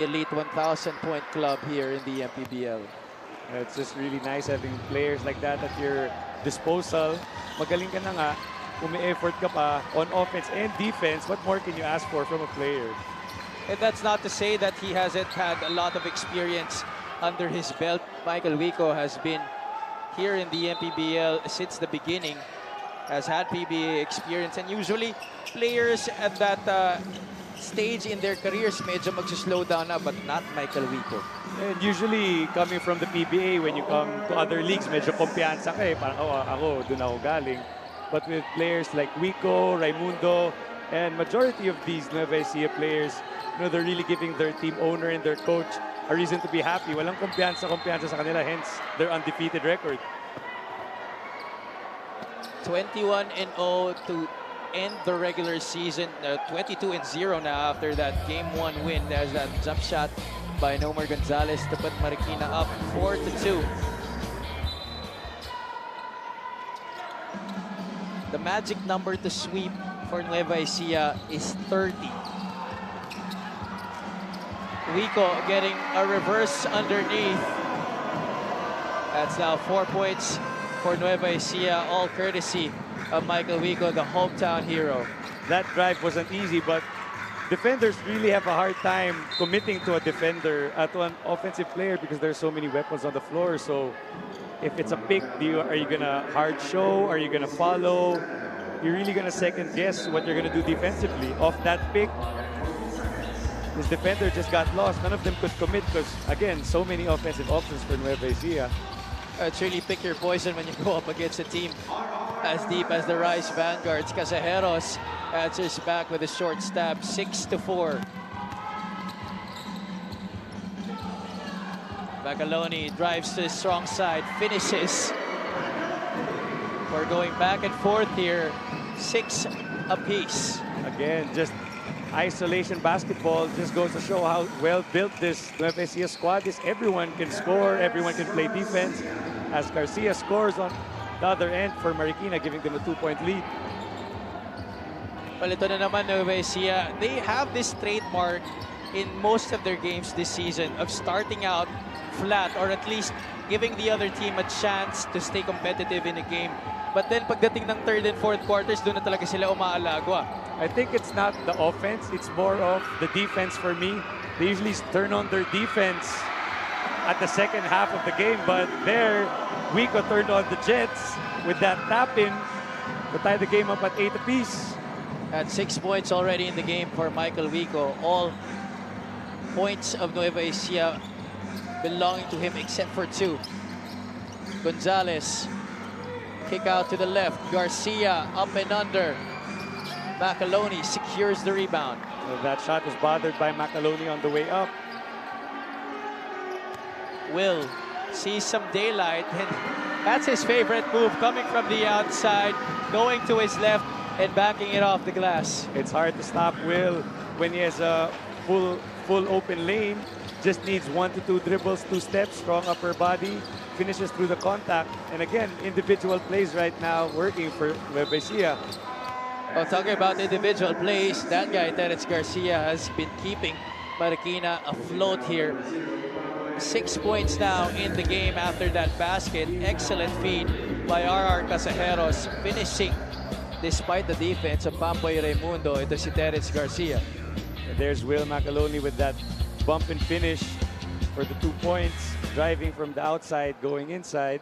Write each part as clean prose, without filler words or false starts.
elite 1,000-point club here in the MPBL. It's just really nice having players like that at your disposal. Magaling ka na nga, umi-effort ka pa on offense and defense. What more can you ask for from a player? And that's not to say that he hasn't had a lot of experience under his belt. Michael Wico has been here in the MPBL since the beginning, has had PBA experience, and usually players at that stage in their careers medyo mag-slow down na, but not Michael Wico. And usually coming from the PBA, when you come to other leagues, medyo kumpiyansa ka eh. Parang, oh, ako, dun ako galing. But with players like Wico, Raimundo, and majority of these Nueva Ecija players, you know, they're really giving their team owner and their coach a reason to be happy. Walang kumpiyansa sa kanila, hence their undefeated record. 21-0 to end the regular season. 22-0 now after that Game 1 win. There's that jump shot by Nomer Gonzalez to put Marikina up 4-2. The magic number to sweep for Nueva Ecija is 30. Wico getting a reverse underneath. That's now 4 points for Nueva Ecija, all courtesy of Michael Wico, the hometown hero. That drive wasn't easy, but defenders really have a hard time committing to a defender, to an offensive player, because there's so many weapons on the floor. So if it's a pick, are you gonna hard show? Are you gonna follow? You're really gonna second guess what you're gonna do defensively. Off that pick, this defender just got lost. None of them could commit because, again, so many offensive options for Nueva Ecija. It's really pick your poison when you go up against a team as deep as the Rice Vanguards. Casajeros answers back with a short stab, 6-4. Bacaloni drives to his strong side, finishes. We're going back and forth here, 6 apiece. Again, just isolation basketball just goes to show how well built this Nueva Ecija squad is. Everyone can score, everyone can play defense. As Garcia scores on the other end for Marikina, giving them a 2-point lead. Well, ito na naman Nueva Ecija. They have this trademark in most of their games this season of starting out flat, or at least giving the other team a chance to stay competitive in the game. But then pagdating ng third and fourth quarters, doon na talaga sila umaalagwa. I think it's not the offense, it's more of the defense for me. They usually turn on their defense at the second half of the game, but there, Wico turned on the Jets with that tap-in to tie the game up at 8 apiece. At 6 points already in the game for Michael Wico. All points of Nueva Ecija belonging to him except for 2. Gonzalez, kick out to the left. Garcia up and under. Macaloni secures the rebound. Well, that shot was bothered by Macaloni on the way up. Will sees some daylight, and that's his favorite move, coming from the outside, going to his left and backing it off the glass. It's hard to stop Will when he has a full open lane. Just needs 1 to 2 dribbles, 2 steps, strong upper body, finishes through the contact. And again, individual plays right now working for Nueva Ecija. Oh, talking about individual plays, that guy, Terence Garcia, has been keeping Marikina afloat here. 6 points now in the game after that basket. Excellent feed by RR Casajeros, finishing despite the defense of Pampoy Raimundo. Ito si Terence Garcia. And there's Will Macaloni with that bump and finish for the 2 points, driving from the outside, going inside.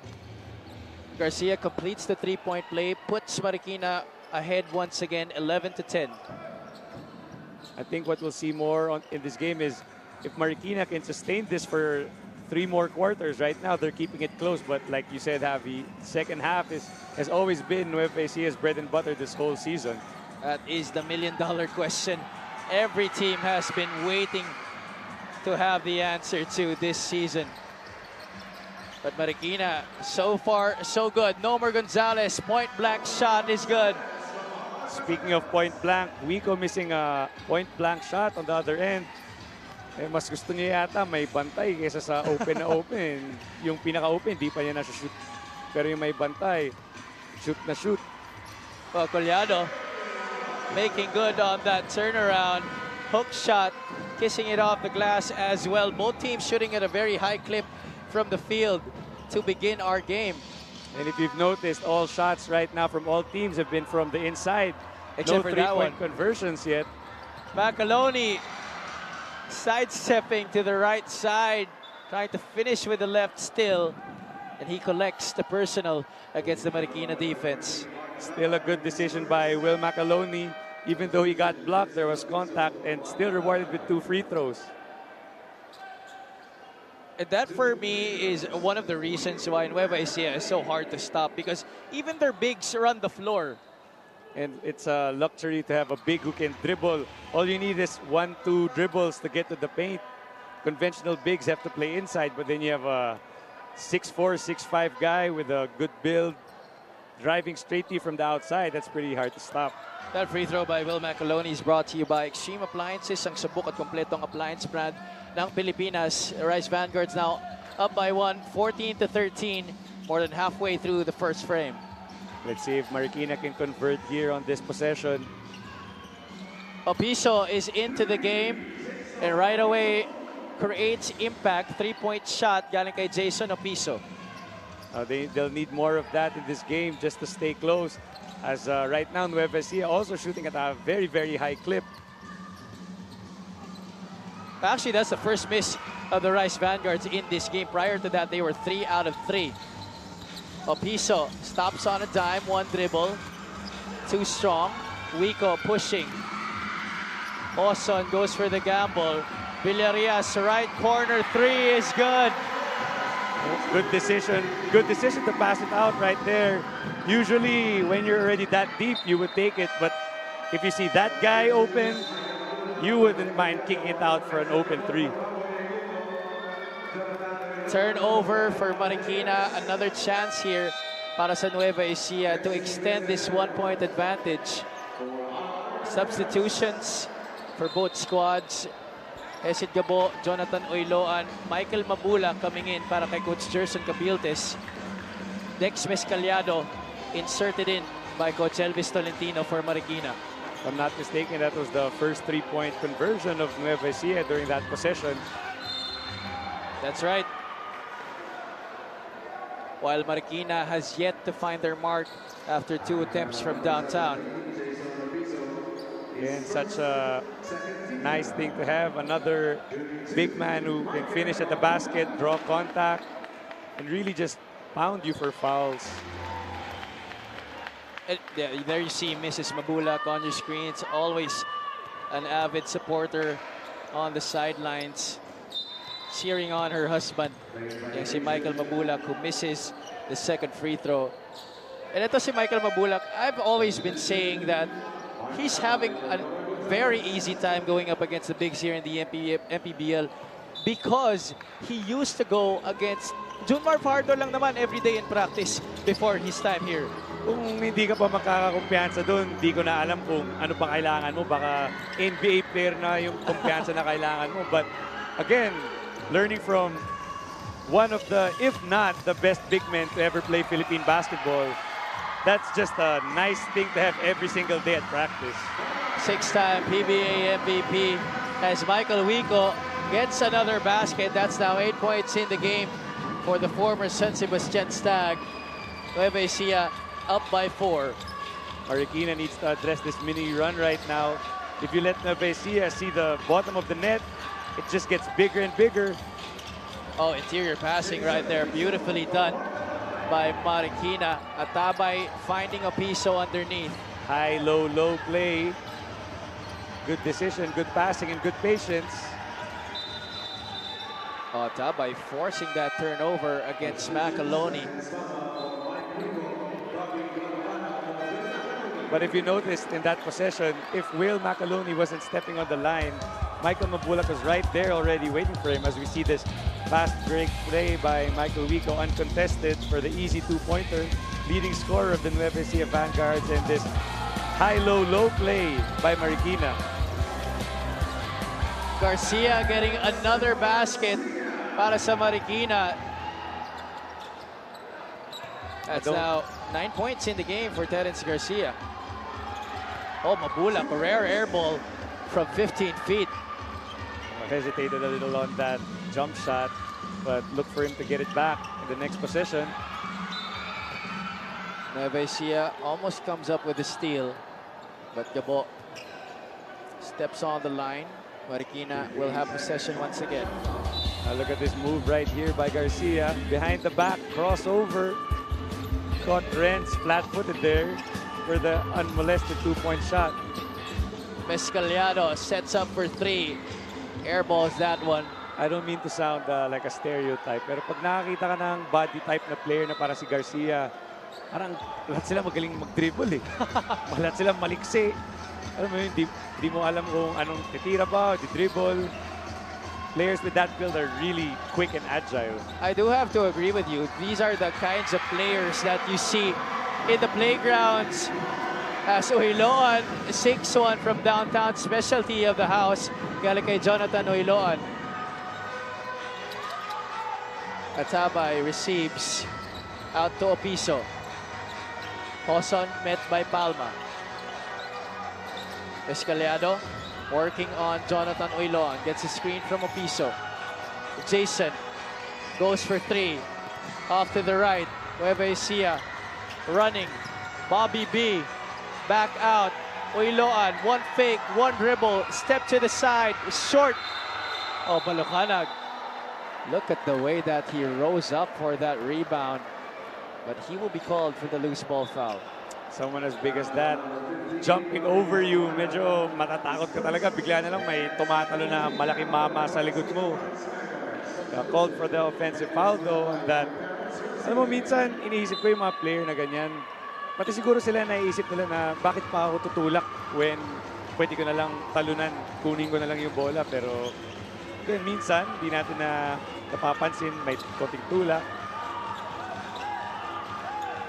Garcia completes the 3-point play, puts Marikina ahead once again, 11-10. I think what we'll see more in this game is if Marikina can sustain this for 3 more quarters. Right now, they're keeping it close, but like you said, Javi, second half has always been Nueva Ecija's bread and butter this whole season. That is the million-dollar question every team has been waiting to have the answer to this season. But Marikina, so far, so good. Nomer Gonzalez, point-blank shot is good. Speaking of point-blank, Wico missing a point-blank shot on the other end. Eh, mas gusto niya yata may bantay kaysa sa open na open. Yung pinaka-open, di pa niya nasa-shoot. Pero yung may bantay, shoot na shoot. Well, Collado making good on that turnaround. hook shot, kissing it off the glass as well. Both teams shooting at a very high clip from the field to begin our game. And if you've noticed, all shots right now from all teams have been from the inside. Except no for that one. three-point conversions yet. Macaloni sidestepping to the right side, trying to finish with the left still. And he collects the personal against the Marikina defense. Still a good decision by Will Macaloni. Even though he got blocked, there was contact and still rewarded with 2 free throws. And that for me is one of the reasons why Nueva Ecija is so hard to stop, because even their bigs run the floor. And it's a luxury to have a big who can dribble. All you need is 1-2 dribbles to get to the paint. Conventional bigs have to play inside, but then you have a 6'4", 6'5" guy with a good build driving straight to you from the outside. That's pretty hard to stop. That free throw by Will Macaloni is brought to you by Extreme Appliances, ang subok at kompletong appliance brand ng Pilipinas. Rice Vanguards now up by 1, 14-13, more than halfway through the first frame. Let's see if Marikina can convert here on this possession. Opiso is into the game and right away creates impact. 3-point shot galing kay Jason Opiso. They'll need more of that in this game just to stay close. As right now, Nueva Ecija also shooting at a very, very high clip. Actually, that's the first miss of the Rice Vanguards in this game. Prior to that, they were 3 out of 3. Opiso stops on a dime, 1 dribble. Too strong. Wico pushing. Oson goes for the gamble. Villarias, right corner 3 is good. Good decision. Good decision to pass it out right there. Usually, when you're already that deep, you would take it. But if you see that guy open, you wouldn't mind kicking it out for an open 3. Turnover for Marikina. Another chance here para sa Nueva Ecija to extend this 1-point advantage. Substitutions for both squads. Esid Gabo, Jonathan Oiloan, Michael Mabula coming in para kay Coach Gerson Cabiltes. Dex Mescaliado inserted in by Coach Elvis Tolentino for Marikina. If I'm not mistaken, that was the first 3-point conversion of Nueva Ecija during that possession. That's right. While Marikina has yet to find their mark after 2 attempts from downtown. And such a nice thing to have. Another big man who can finish at the basket, draw contact, and really just pound you for fouls. There you see Mrs. Mabulak on your screen. It's always an avid supporter on the sidelines, cheering on her husband. Yan si Michael Mabulak, who misses the second free throw. And ito si Michael Mabulak, I've always been saying that he's having a very easy time going up against the bigs here in the MPBL because he used to go against Junmar Fardo lang naman every day in practice before his time here. Kung hindi ka pa makakakumpiyansa doon, hindi ko na alam kung ano pa kailangan mo. Baka NBA player na yung kumpiyansa na kailangan mo. But again, learning from one of the, if not the best big men to ever play Philippine basketball, that's just a nice thing to have every single day at practice. 6-time PBA MVP as Michael Wico gets another basket. That's now 8 points in the game for the former San Sebastian Stag. Nueva Ecija up by 4. Marikina needs to address this mini run right now. If you let Nueva Ecija see the bottom of the net, it just gets bigger and bigger. Oh, interior passing right there. Beautifully done by Marikina. Atabay finding a piso underneath. High, low, low play. Good decision, good passing, and good patience. Atabay forcing that turnover against Macaloni. But if you noticed in that possession, if Will Macaloni wasn't stepping on the line, Michael Mabulak was right there already waiting for him as we see this fast break play by Michael Wico uncontested for the easy 2-pointer. Leading scorer of the Nueva Ecija Vanguards, and this high-low, low play by Marikina. Garcia getting another basket para sa Marikina. That's now 9 points in the game for Terence Garcia. Oh, Mabula, rare air ball from 15 feet. Hesitated a little on that jump shot, but look for him to get it back in the next possession. Nueva Ecija almost comes up with a steal, but Gabo steps on the line. Marikina will have possession once again. Now look at this move right here by Garcia. Behind the back, crossover. Caught Bren's flat-footed there for the unmolested two-point shot. Mescaliado sets up for 3. Airballs that one. I don't mean to sound like a stereotype, pero pag nakakita ka ng body type na player na para si Garcia, parang lahat sila magaling mag-dribble eh. Lahat sila maliksi. Alam mo yun, di mo alam kung anong titira ba, di dribble. Players with that build are really quick and agile. I do have to agree with you. These are the kinds of players that you see in the playgrounds. As Uhiloan, 6-1 from downtown, specialty of the house. Galing kay Jonathan Uhiloan. Katabay receives out to Opiso. Hoson met by Palma. Escaleado working on Jonathan Uhiloan. Gets a screen from Opiso. Jason goes for 3. Off to the right. Nueva Ecija running. Bobby B. Back out. Uhiloan. One fake, one dribble. Step to the side. Short. Oh, Balucanag. Look at the way that he rose up for that rebound. But he will be called for the loose ball foul. Someone as big as that, jumping over you, medyo matatakot ka talaga. Bigla na lang may tumatalo na malaking mama sa likod mo. Called for the offensive foul though. And that, alam mo, minsan iniisip ko yung mga player na ganyan. Pati siguro sila naiisip nila na bakit pa ako tutulak when pwede ko na lang talunan, kunin ko na lang yung bola. Pero again, minsan, di natin na napapansin, may konting tulak.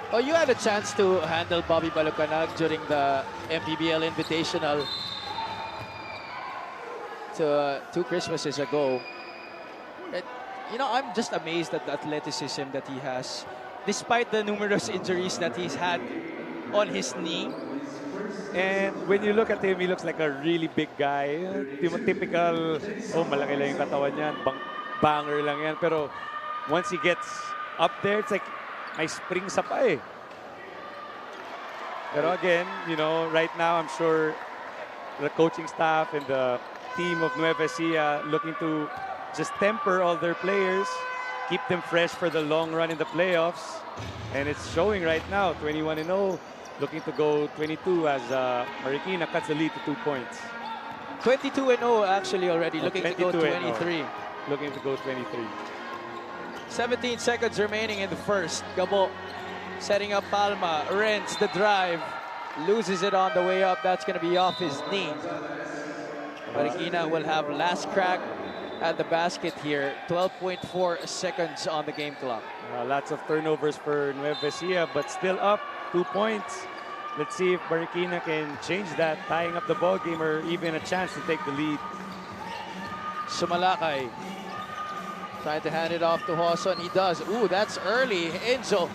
Oh, you had a chance to handle Bobby Balucanag during the MPBL Invitational to 2 Christmases ago. You know, I'm just amazed at the athleticism that he has, despite the numerous injuries that he's had on his knee. And when you look at him, he looks like a really big guy. Typical, oh, malaki lang yung katawan niyan, banger lang yan. Pero once he gets up there, it's like, may spring sa pa eh. Pero again, you know, right now I'm sure the coaching staff and the team of Nueva Ecija looking to just temper all their players, keep them fresh for the long run in the playoffs. And it's showing right now, 21-0, looking to go 22 as Marikina cuts the lead to 2 points. 22-0 actually already, looking to go 23. Looking to go 23. 17 seconds remaining in the first. Gabo setting up Palma. Rents the drive. Loses it on the way up. That's going to be off his knee. Marikina will have last crack at the basket here. 12.4 seconds on the game clock. Lots of turnovers for Nueva Ecija, but still up 2 points. Let's see if Marikina can change that, tying up the ball game or even a chance to take the lead. Sumalakay. Trying to hand it off to Hoson. He does. Ooh, that's early. Enzo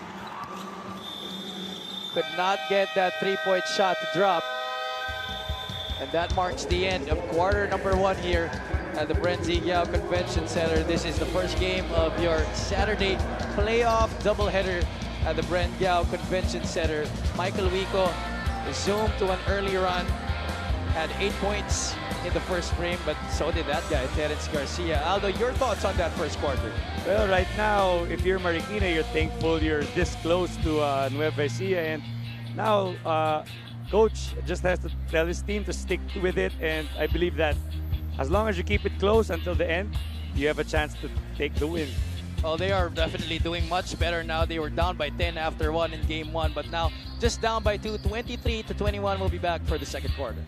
could not get that 3-point shot to drop. And that marks the end of quarter number 1 here at the Bren Guiao Convention Center. This is the first game of your Saturday playoff doubleheader at the Bren Guiao Convention Center. Michael Wico zoomed to an early run, had 8 points in the first frame, but so did that guy, Terence Garcia. Aldo, your thoughts on that first quarter? Well, right now, if you're Marikina, you're thankful you're this close to Nueva Ecija. And now, coach just has to tell his team to stick with it. And I believe that as long as you keep it close until the end, you have a chance to take the win. Well, they are definitely doing much better now. They were down by 10 after 1 in game 1, but now just down by 2, 23-21. We'll be back for the second quarter.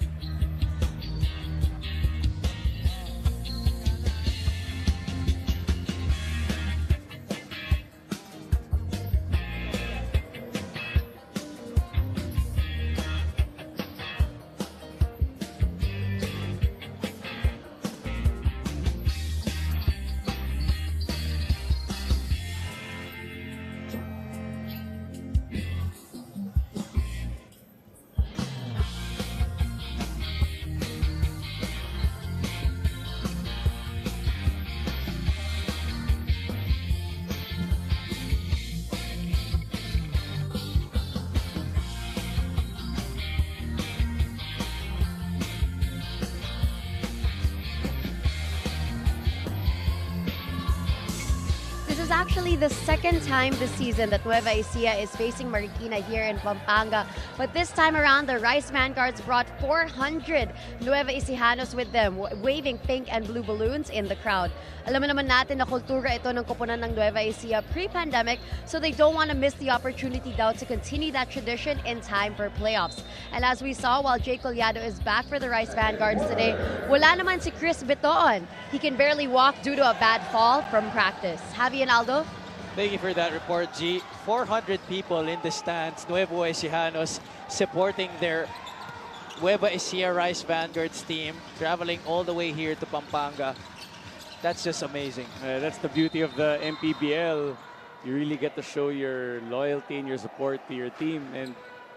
is actually the second time this season that Nueva Ecija is facing Marikina here in Pampanga. But this time around, the Rice Vanguards brought 400 Nueva Ecijanos with them, waving pink and blue balloons in the crowd. Alam mo naman natin na kultura ito ng koponan ng Nueva Ecija pre-pandemic, so they don't want to miss the opportunity daw to continue that tradition in time for playoffs. And as we saw, while Jay Collado is back for the Rice Vanguards today, wala naman si Chris Bitoon. He can barely walk due to a bad fall from practice. Javi and Aldo? Thank you for that report, G. 400 people in the stands, Nueva Ecijanos supporting their Nueva Ecija Rice Vanguards team, traveling all the way here to Pampanga. That's just amazing. That's the beauty of the MPBL. You really get to show your loyalty and your support to your team. And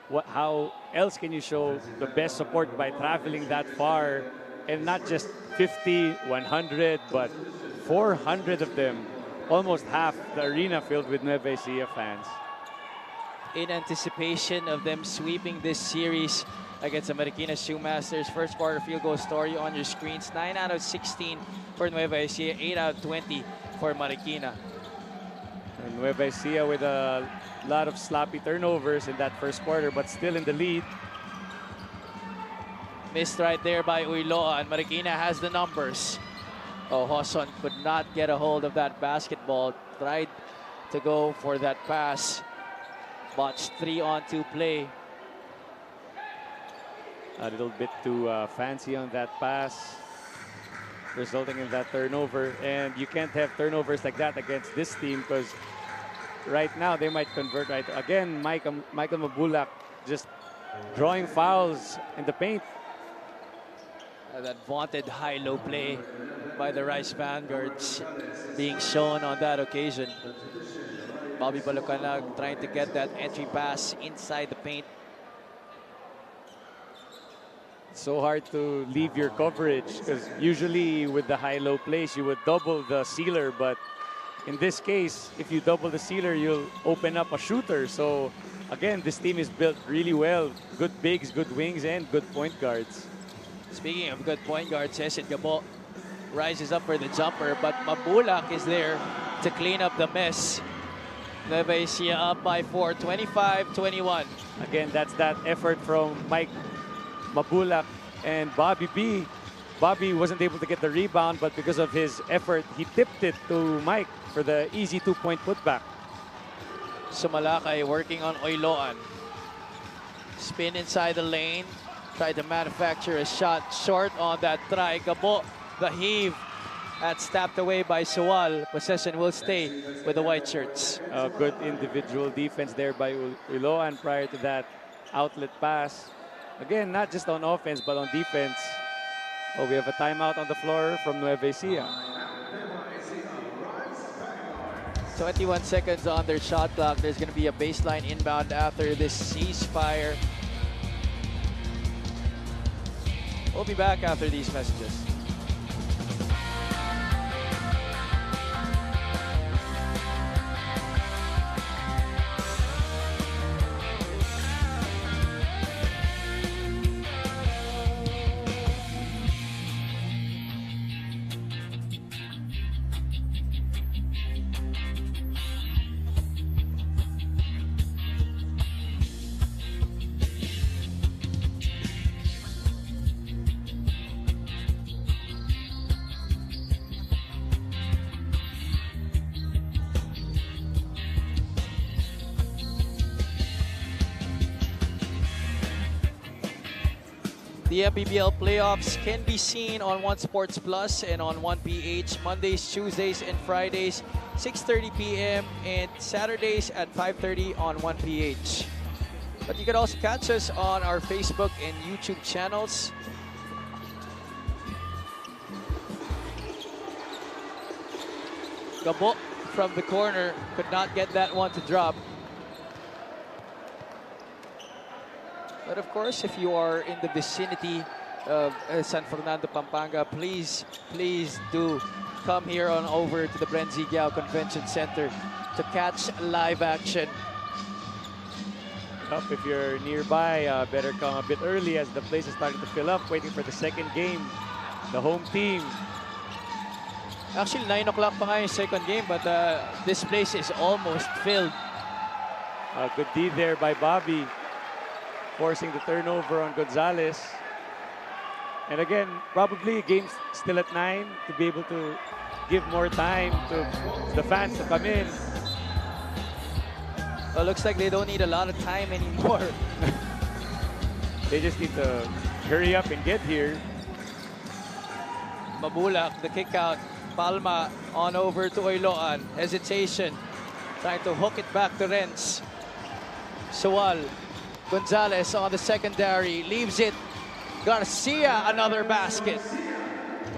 how else can you show the best support by traveling that far? And not just 50, 100, but 400 of them. Almost half the arena filled with Nueva Ecija fans. In anticipation of them sweeping this series against the Marikina Shoemasters, first quarter field goal story on your screens. 9 out of 16 for Nueva Ecija, 8 out of 20 for Marikina. And Nueva Ecija with a lot of sloppy turnovers in that first quarter, but still in the lead. Missed right there by Uiloa, and Marikina has the numbers. Oh, Hoson could not get a hold of that basketball. Tried to go for that pass. Botched 3-on-2 play. A little bit too fancy on that pass, resulting in that turnover. And you can't have turnovers like that against this team because right now they might convert right. Again, Michael Mabulak just drawing fouls in the paint. That vaunted high-low play by the Rice Vanguards being shown on that occasion. Bobby Balucanag trying to get that entry pass inside the paint. It's so hard to leave your coverage because usually with the high-low plays you would double the sealer, but in this case, if you double the sealer, you'll open up a shooter. So again, this team is built really well. Good bigs, good wings, and good point guards. Speaking of good point guard, Cecil Gabo rises up for the jumper, but Mabulak is there to clean up the mess. Nueva Ecija up by 4, 25-21. Again, that's that effort from Mike Mabulak and Bobby B. Bobby wasn't able to get the rebound, but because of his effort, he tipped it to Mike for the easy 2-point putback. Sumalakay working on Oiloan. Spin inside the lane. Tried to manufacture a shot short on that try. Gabo, the heave. That's tapped away by Suwal. Possession will stay with the white shirts. Good individual defense there by Uloan prior to that outlet pass. Again, not just on offense, but on defense. Oh, we have a timeout on the floor from Nueva Ecija. 21 seconds on their shot clock. There's going to be a baseline inbound after this ceasefire. We'll be back after these messages. The MPBL playoffs can be seen on One Sports Plus and on 1PH Mondays, Tuesdays, and Fridays, 6:30 p.m. and Saturdays at 5:30 on 1PH. But you can also catch us on our Facebook and YouTube channels. Gabo from the corner could not get that one to drop. But of course, if you are in the vicinity of San Fernando, Pampanga, please do come here on over to the Bren Guiao Convention Center to catch live action. If you're nearby, better come a bit early as the place is starting to fill up, waiting for the second game. The home team Actually, 9 o'clock pa nga yung second game, but this place is almost filled. A good D there by Bobby, forcing the turnover on Gonzalez. And again, probably game's still at 9 to be able to give more time to the fans to come in. Well, looks like they don't need a lot of time anymore. They just need to hurry up and get here. Mabulak, the kick out. Palma on over to Oiloan. Hesitation. Trying to hook it back to Renz. Sual. Gonzalez on the secondary. Leaves it. Garcia, another basket.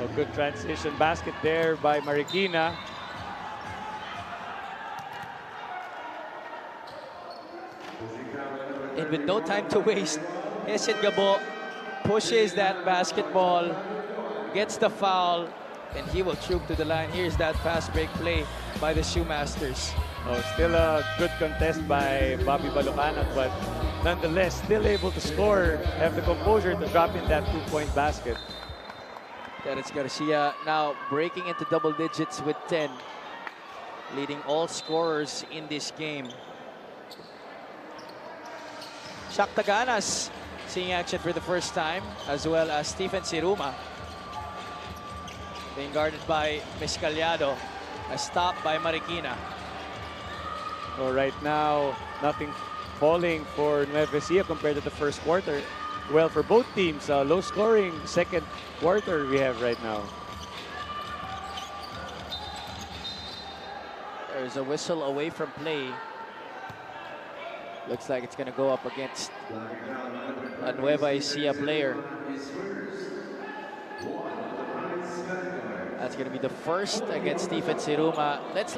A good transition basket there by Marikina. And with no time to waste, Esid Gabo pushes that basketball, gets the foul, and he will troop to the line. Here's that fast break play by the Shoemasters. Oh, still a good contest by Bobby Balucanat, but nonetheless, still able to score, have the composure to drop in that two-point basket. Terence Garcia now breaking into double digits with 10, leading all scorers in this game. Shaq Taganas seeing action for the first time, as well as Stephen Siruma. Being guarded by Mescaliado, a stop by Marikina. So right now, nothing falling for Nueva Ecija compared to the first quarter. Well, for both teams, low scoring second quarter we have right now. There's a whistle away from play. Looks like it's going to go up against a Nueva Ecija player. That's going to be the first against Stephen Siruma. Let's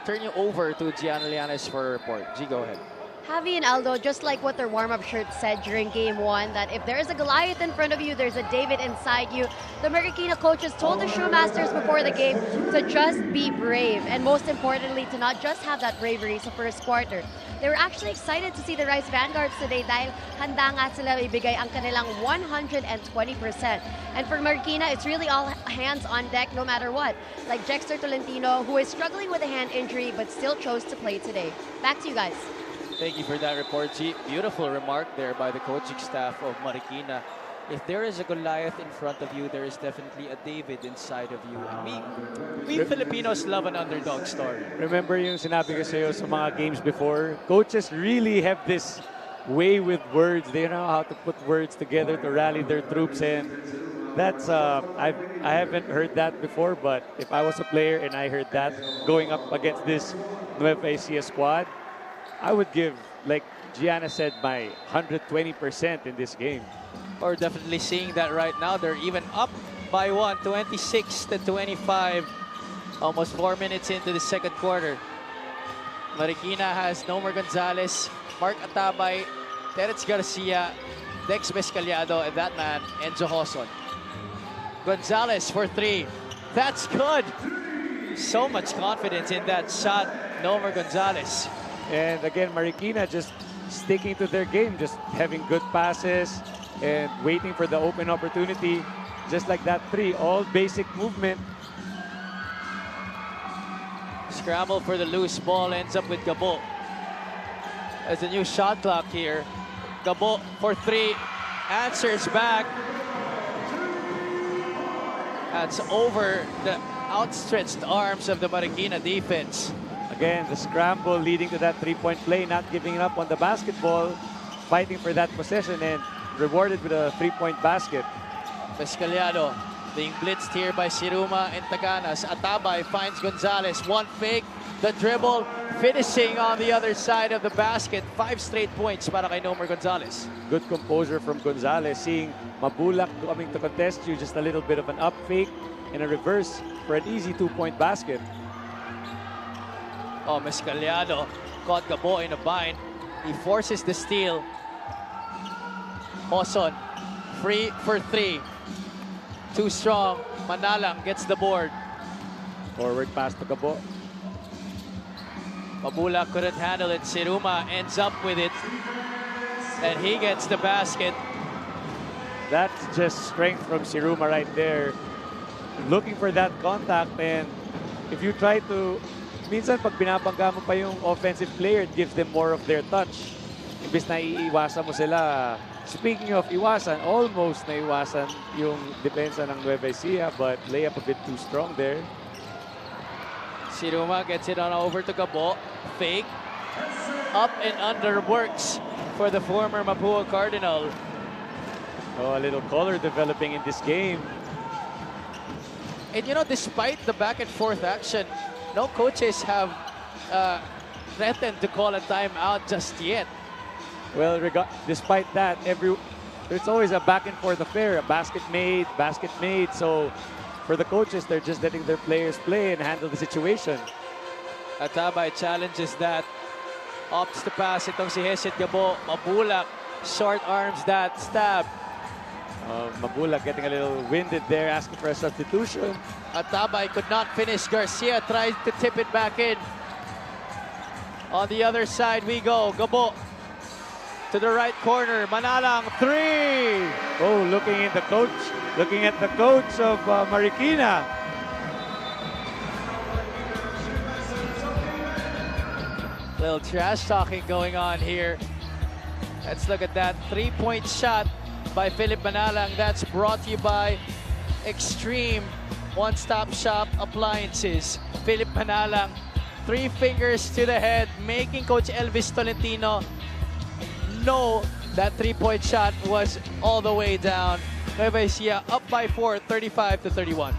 turn you over to Gianna Lianes for a report. G, go ahead. Javi and Aldo, just like what their warm-up shirt said during game one, that if there's a Goliath in front of you, there's a David inside you. The Marikina coaches told the Shoemasters before the game to just be brave, and most importantly, to not just have that bravery sa first quarter. They were actually excited to see the Rice Vanguards today dahil handa nga sila ibigay ang kanilang 120%. And for Marikina, it's really all hands on deck no matter what. Like Jexter Tolentino, who is struggling with a hand injury but still chose to play today. Back to you guys. Thank you for that report, G. Beautiful remark there by the coaching staff of Marikina. If there is a Goliath in front of you, there is definitely a David inside of you. And we Filipinos love an underdog story. Remember yung sinabi ko sa'yo sa mga games before? Coaches really have this way with words. They know how to put words together to rally their troops, and that's I haven't heard that before. But if I was a player and I heard that going up against this Nueva Ecija squad, I would give, like Gianna said, my 120% in this game. Or definitely seeing that right now. They're even up by one, 26-25. Almost 4 minutes into the second quarter. Marikina has Nomer Gonzalez, Mark Atabay, Terence Garcia, Dex Mescaliado, and that man, Enzo Hoson. Gonzalez for three. That's good. So much confidence in that shot, Nomer Gonzalez. And again, Marikina just sticking to their game, just having good passes and waiting for the open opportunity. Just like that three, all basic movement. Scramble for the loose ball, ends up with Gabo. There's a new shot clock here. Gabo for three, answers back. That's over the outstretched arms of the Marikina defense. Again, the scramble leading to that three-point play, not giving up on the basketball, fighting for that possession and rewarded with a three-point basket. Mescaliado being blitzed here by Siruma and Taganas. Atabay finds Gonzalez. One fake, the dribble, finishing on the other side of the basket. 5 straight points para kay Nomer Gonzalez. Good composure from Gonzalez, seeing Mabulak coming to contest you, just a little bit of an up fake and a reverse for an easy two-point basket. Oh, Mescaliado caught Gabo in a bind. He forces the steal. Hoson, free for three. Too strong. Manalang gets the board. Forward pass to Gabo. Mabula couldn't handle it. Siruma ends up with it. And he gets the basket. That's just strength from Siruma right there. looking for that contact, and if you try to, minsan pag binabangga mo pa yung offensive player, it gives them more of their touch. Imbis na iiwasan mo sila. Speaking of iwasan, almost naiwasan yung depensa ng Nueva Ecija, but layup a bit too strong there. Siruma gets it on over to Gabo. Fake. Up and under works for the former Mapua Cardinal. Oh, a little color developing in this game. And you know, despite the back and forth action, no coaches have threatened to call a timeout just yet. Well, despite that, there's always a back and forth affair. A basket made. So for the coaches, they're just letting their players play and handle the situation. Atabay challenges that. Opts to pass itong si Hesit Gabo. Mabulak. Short arms that stab. Mabulak getting a little winded there, asking for a substitution. Atabay could not finish. Garcia tries to tip it back in. On the other side we go. Gabo to the right corner. Manalang, three. Oh, looking at the coach of Marikina. Little trash talking going on here. Let's look at that three-point shot by Philip Manalang. That's brought to you by Extreme One-Stop Shop Appliances. Philip Manalang, 3 fingers to the head, making Coach Elvis Tolentino know that three-point shot was all the way down. Nueva Ecija up by 4, 35-31.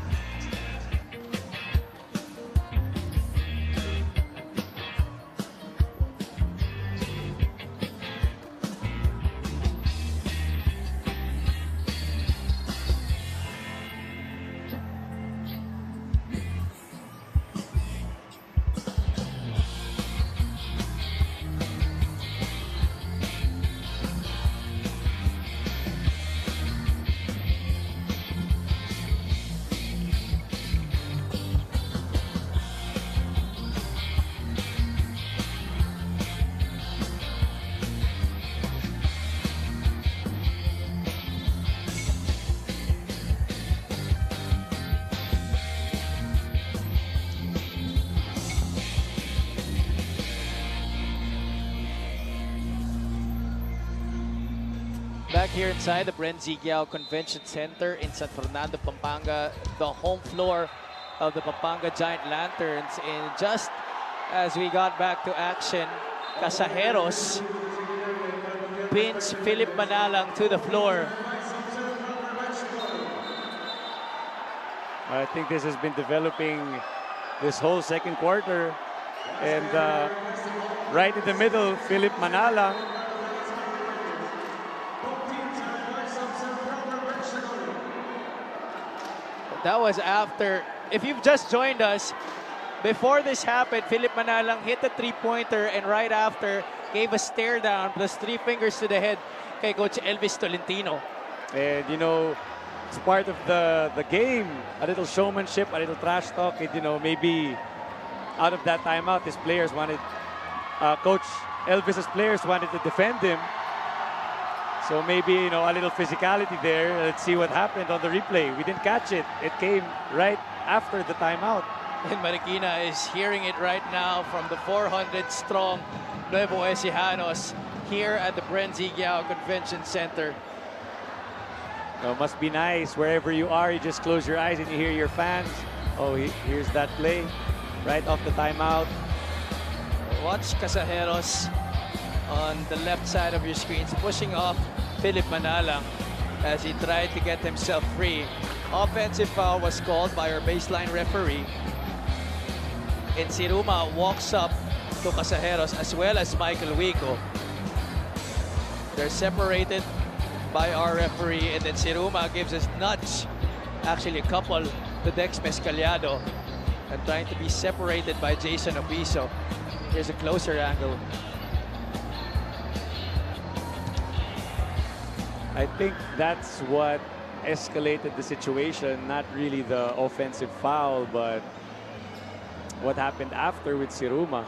Back here inside the Bren Guiao Convention Center in San Fernando, Pampanga, the home floor of the Pampanga Giant Lanterns. And just as we got back to action, Casajeros pins Philip Manalang to the floor. I think this has been developing this whole second quarter. And right in the middle, Philip Manalang. That was after, if you've just joined us, before this happened, Philip Manalang hit a three-pointer and right after gave a stare down plus 3 fingers to the head kay Coach Elvis Tolentino. And you know, it's part of the game. A little showmanship, a little trash talk. And, you know, maybe out of that timeout, his players wanted, Coach Elvis's players wanted to defend him. So maybe, you know, a little physicality there. Let's see what happened on the replay. We didn't catch it. It came right after the timeout. And Marikina is hearing it right now from the 400-strong Nueva Ecijanos here at the Bren Guiao Convention Center. Oh, must be nice. Wherever you are, you just close your eyes and you hear your fans. Oh, here's that play right off the timeout. Watch Casajeros on the left side of your screens pushing off Philip Manalang as he tried to get himself free. Offensive foul was called by our baseline referee. And Siruma walks up to Casajeros as well as Michael Wico. They're separated by our referee, and then Siruma gives us nudge, actually a couple, to Dex Mescaliado, and trying to be separated by Jason Opiso. Here's a closer angle. I think that's what escalated the situation, not really the offensive foul, but what happened after with Siruma.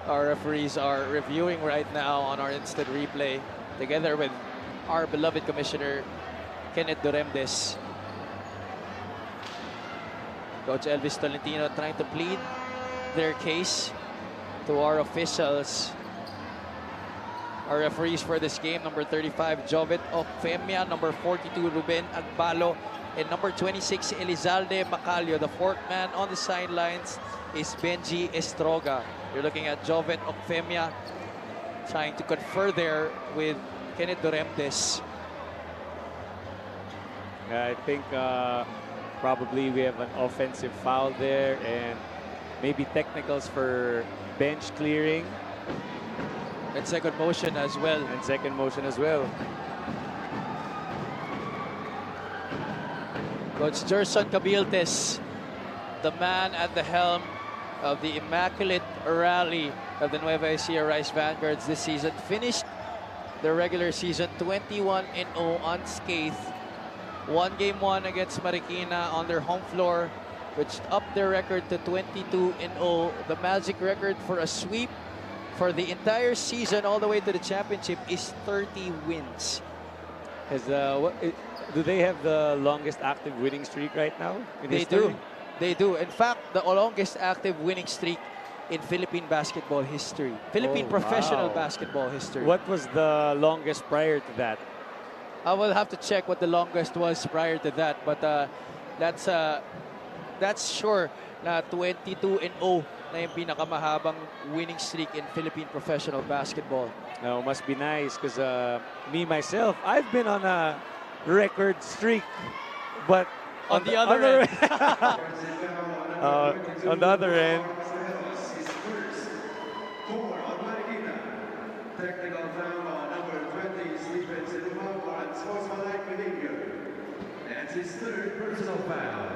Our referees are reviewing right now on our instant replay together with our beloved commissioner, Kenneth Duremdes. Coach Elvis Tolentino trying to plead their case to our officials. Our referees for this game, number 35, Jovet Okfemia, number 42, Ruben Agbalo, and number 26, Elizalde Macalio. The fourth man on the sidelines is Benji Estroga. You're looking at Jovet Okfemia trying to confer there with Kenneth Duremdes. I think probably we have an offensive foul there and maybe technicals for bench clearing. And second motion as well. And second motion as well. Coach Gerson Cabiltes, the man at the helm of the immaculate rally of the Nueva Ecija Rice Vanguards this season, finished the regular season 21-0 unscathed. One game won against Marikina on their home floor, which upped their record to 22-0. The magic record for a sweep for the entire season all the way to the championship is 30 wins. Do they have the longest active winning streak right now in They history? do. They do. In fact, the longest active winning streak in Philippine basketball history. Philippine professional basketball history. What was the longest prior to that? I will have to check what the longest was prior to that, but that's sure na 22-0 na yung pinakamahabang winning streak in Philippine professional basketball. No, must be nice because me myself, I've been on a record streak, but On the other end. on the other end, Technical foul on number 20, Stephen Siduma for unsportsmanlike behavior. That's his third personal foul.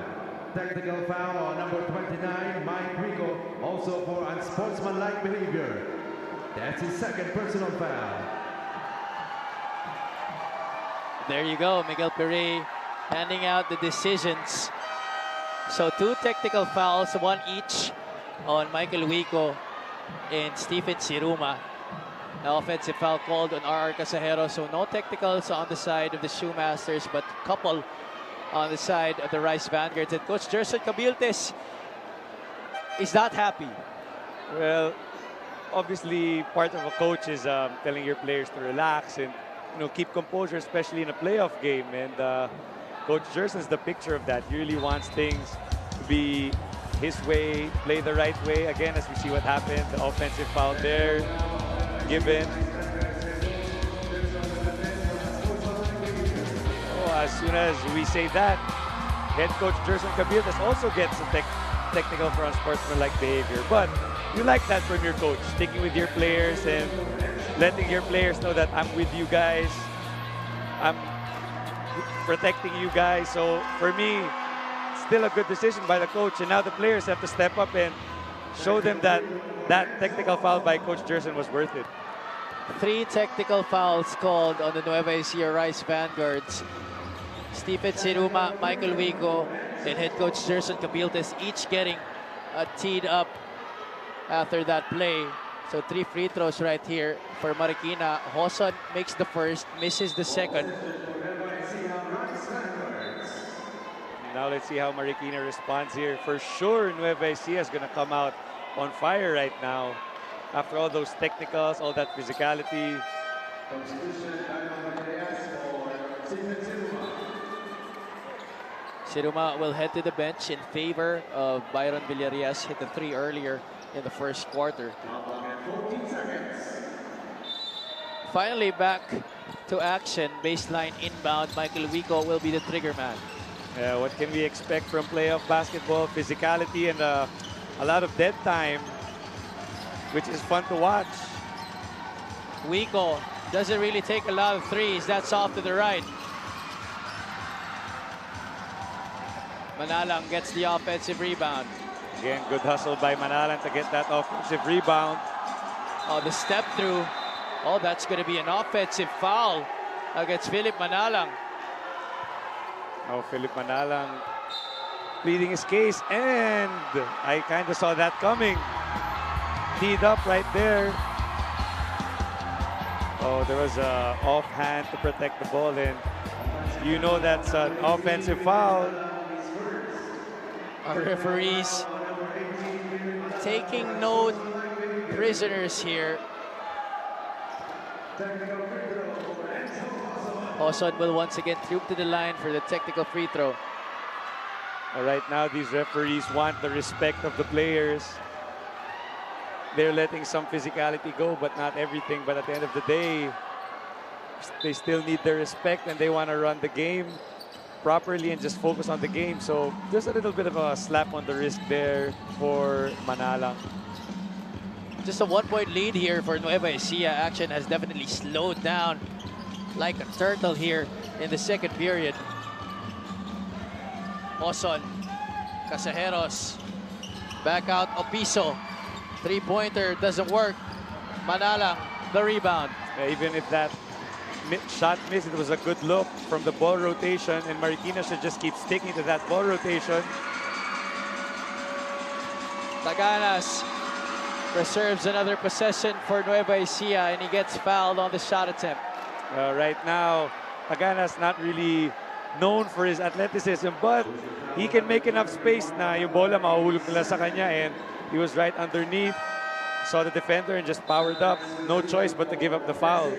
Technical foul on number 29, Mike Rico, also for unsportsmanlike behavior. That's his second personal foul. There you go, Miguel Pere handing out the decisions. So 2 technical fouls, 1 each on Michael Wico and Stephen Siruma. An offensive foul called on RR Casajero, so no technicals on the side of the Shoemasters, but couple on the side of the Rice Vanguards. And Coach Gerson Cabiltes is not happy. well, obviously part of a coach is telling your players to relax and keep composure, especially in a playoff game. And Coach Gerson is the picture of that. He really wants things to be his way, play the right way. Again, as we see what happened, the offensive foul there given. As soon as we say that, head coach Gerson Cabiltes also gets a technical for unsportsmanlike behavior. But you like that from your coach, sticking with your players and letting your players know that I'm with you guys, I'm protecting you guys. So for me, still a good decision by the coach. And now the players have to step up and show them that that technical foul by Coach Gerson was worth it. 3 technical fouls called on the Nueva Ecija Rice Vanguards. Stephen Siruma, Michael Wico, and head coach Gerson Cabiltes each getting teed up after that play. So 3 free throws right here for Marikina. Hoson makes the first, misses the second. Now let's see how Marikina responds here. For sure, Nueva Ecija is going to come out on fire right now. After all those technicals, all that physicality. Siruma will head to the bench in favor of Byron Villarias. Hit the 3 earlier in the first quarter. Finally back to action. Baseline inbound. Michael Wico will be the trigger man. Yeah, what can we expect from playoff basketball? Physicality and a lot of dead time, which is fun to watch. Wico doesn't really take a lot of threes. That's off to the right. Manalang gets the offensive rebound. Again, good hustle by Manalang to get that offensive rebound. Oh, the step through. Oh, that's going to be an offensive foul against Philip Manalang. Oh, Philip Manalang pleading his case, and I kind of saw that coming. Teed up right there. Oh, there was a offhand to protect the ball, and you know that's an offensive foul. Our referees taking no prisoners here. Hoson will once again troop to the line for the technical free throw. Right now, these referees want the respect of the players. They're letting some physicality go, but not everything. But at the end of the day, they still need their respect and they want to run the game properly and just focus on the game. So just a little bit of a slap on the wrist there for Manalang. Just a 1-point lead here for Nueva Ecija. Action has definitely slowed down like a turtle here in the second period. Oson, Casajeros, back out Opiso. Three-pointer doesn't work. Manalang, the rebound. Even if that shot missed, it was a good look from the ball rotation, and Marikina should just keep sticking to that ball rotation. Taganas preserves another possession for Nueva Ecija, and he gets fouled on the shot attempt. Right now, Taganas not really known for his athleticism, but he can make enough space na yung bola mahuhulog nila sa kanya, and he was right underneath, saw the defender and just powered up. No choice but to give up the foul.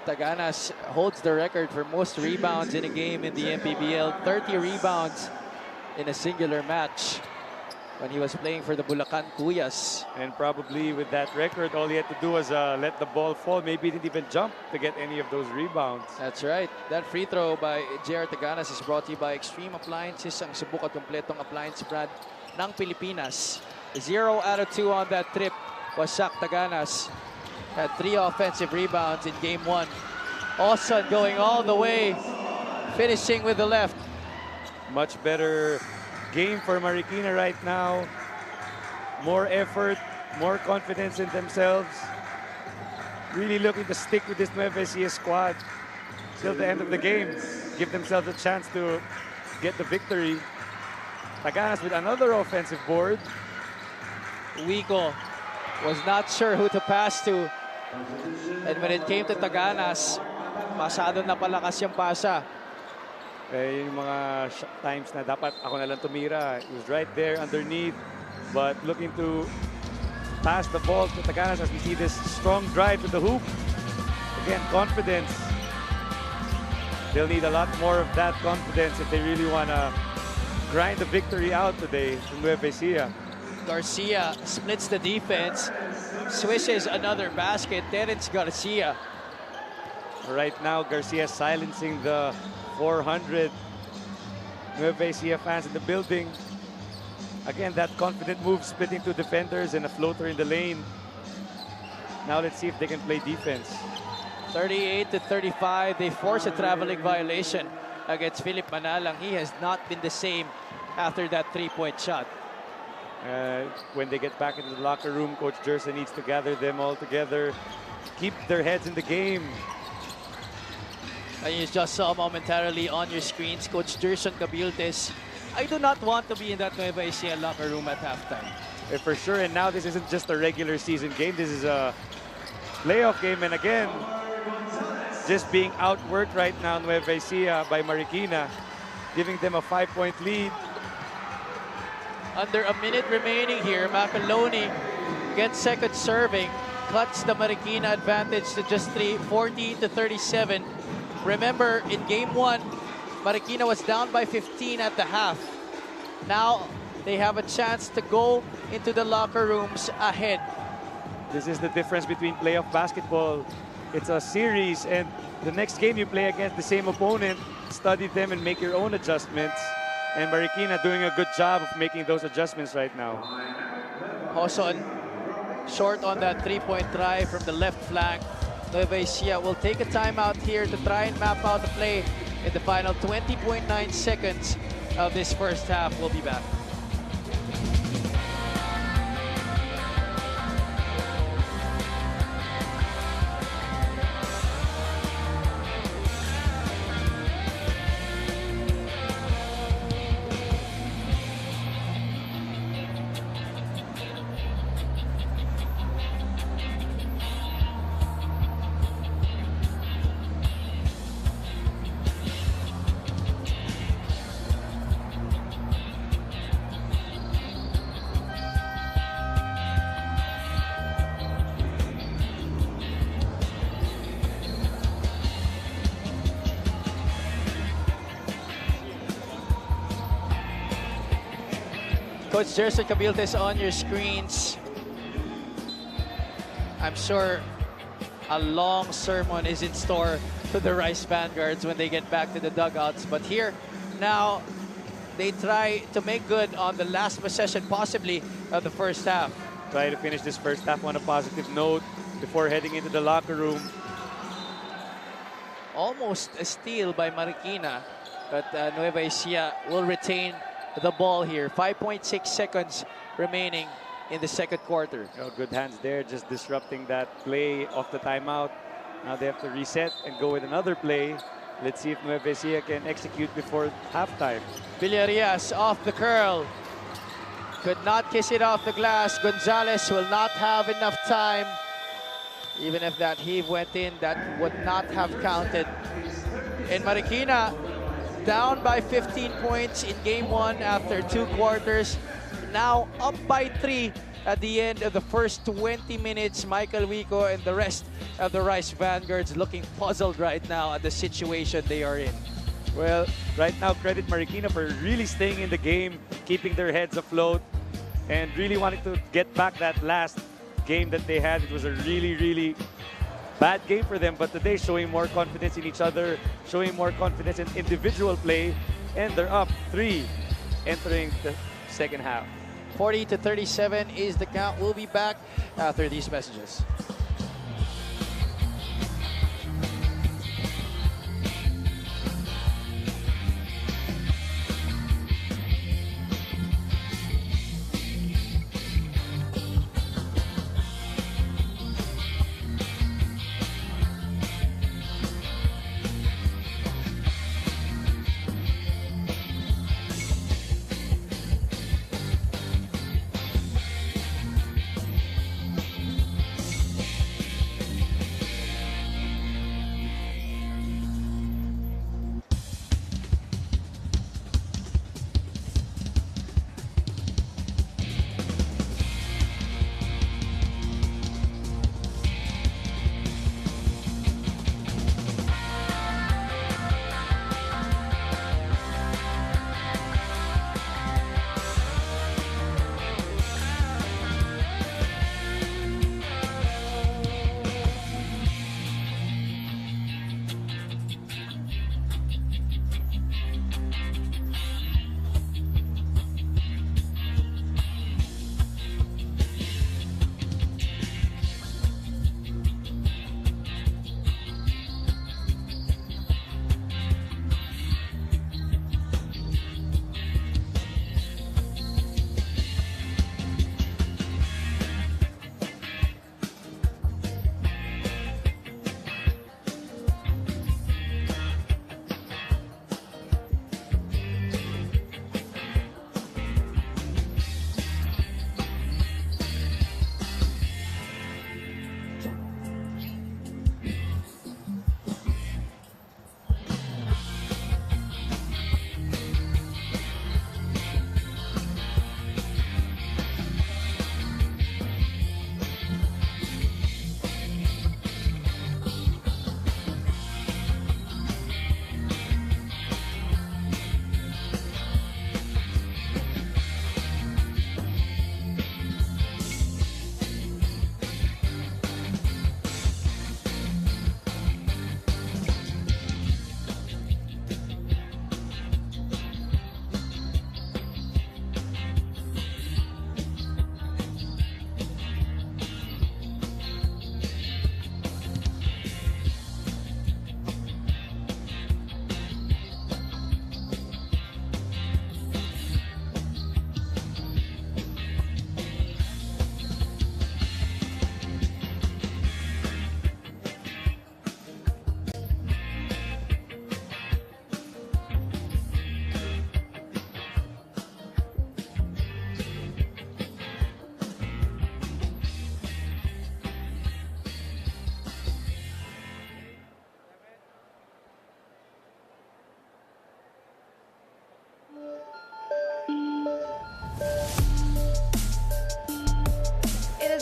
Taganas holds the record for most rebounds in a game in the MPBL. 30 rebounds in a singular match when he was playing for the Bulacan Cuyas. And probably with that record, all he had to do was let the ball fall. Maybe he didn't even jump to get any of those rebounds. That's right. That free throw by JR Taganas is brought to you by Extreme Appliances, ang subok at kumpletong appliance brand ng Pilipinas. 0 out of 2 on that trip was Shaq Taganas. Had 3 offensive rebounds in game 1. Oson going all the way, finishing with the left. Much better game for Marikina right now. More effort, more confidence in themselves. Really looking to stick with this Nueva Ecija squad till the end of the game. Give themselves a chance to get the victory. Taganas with another offensive board. Wico was not sure who to pass to. And when it came to Taganas, masyado na palakas yung pasa. Yung mga times na dapat ako na lang tumira. He was right there underneath, but looking to pass the ball to Taganas as we see this strong drive to the hoop. Again, confidence. They'll need a lot more of that confidence if they really want to grind the victory out today from Nueva Ecija. Garcia splits the defense, swishes another basket. Terence Garcia. Right now, Garcia silencing the 400 Nueva Ecija fans in the building. Again, that confident move, splitting 2 defenders and a floater in the lane. Now let's see if they can play defense. 38-35, they force a traveling violation against Philip Manalang. He has not been the same after that 3-point shot. When they get back into the locker room, Coach Jerson needs to gather them all together, keep their heads in the game. And you just saw momentarily on your screens, Coach Jerson Cabiltes. I do not want to be in that Nueva Ecija locker room at halftime. For sure, and now this isn't just a regular season game, this is a playoff game, and again, just being outworked right now, Nueva Ecija by Marikina, giving them a 5-point lead. Under a minute remaining here, Macaloni gets second serving, cuts the Marikina advantage to just 40-37. Remember, in game 1, Marikina was down by 15 at the half. Now, they have a chance to go into the locker rooms ahead. This is the difference between playoff basketball. It's a series, and the next game you play against the same opponent, study them and make your own adjustments. And Marikina doing a good job of making those adjustments right now. Hoson short on that 3-point try from the left flank. Nueva Ecija will take a timeout here to try and map out the play in the final 20.9 seconds of this first half. We'll be back. Coach Jerson Cabiltes on your screens. I'm sure a long sermon is in store to the Rice Vanguards when they get back to the dugouts. But here, now, they try to make good on the last possession, possibly, of the first half. Try to finish this first half on a positive note before heading into the locker room. Almost a steal by Marikina, but Nueva Ecija will retain the ball here. 5.6 seconds remaining in the second quarter. Oh, good hands there, just disrupting that play off the timeout. Now they have to reset and go with another play. Let's see if Nueva Ecija can execute before halftime. Villarias off the curl. Could not kiss it off the glass. Gonzalez will not have enough time. Even if that heave went in, that would not have counted. And Marikina down by 15 points in game one after 2 quarters. Now up by 3 at the end of the first 20 minutes. Michael Wico and the rest of the Rice Vanguards looking puzzled right now at the situation they are in. Well, right now, credit Marikina for really staying in the game, keeping their heads afloat, and really wanting to get back that last game that they had. It was a really, really bad game for them, but today showing more confidence in each other, showing more confidence in individual play, and they're up 3 entering the second half. 40-37 is the count. We'll be back after these messages.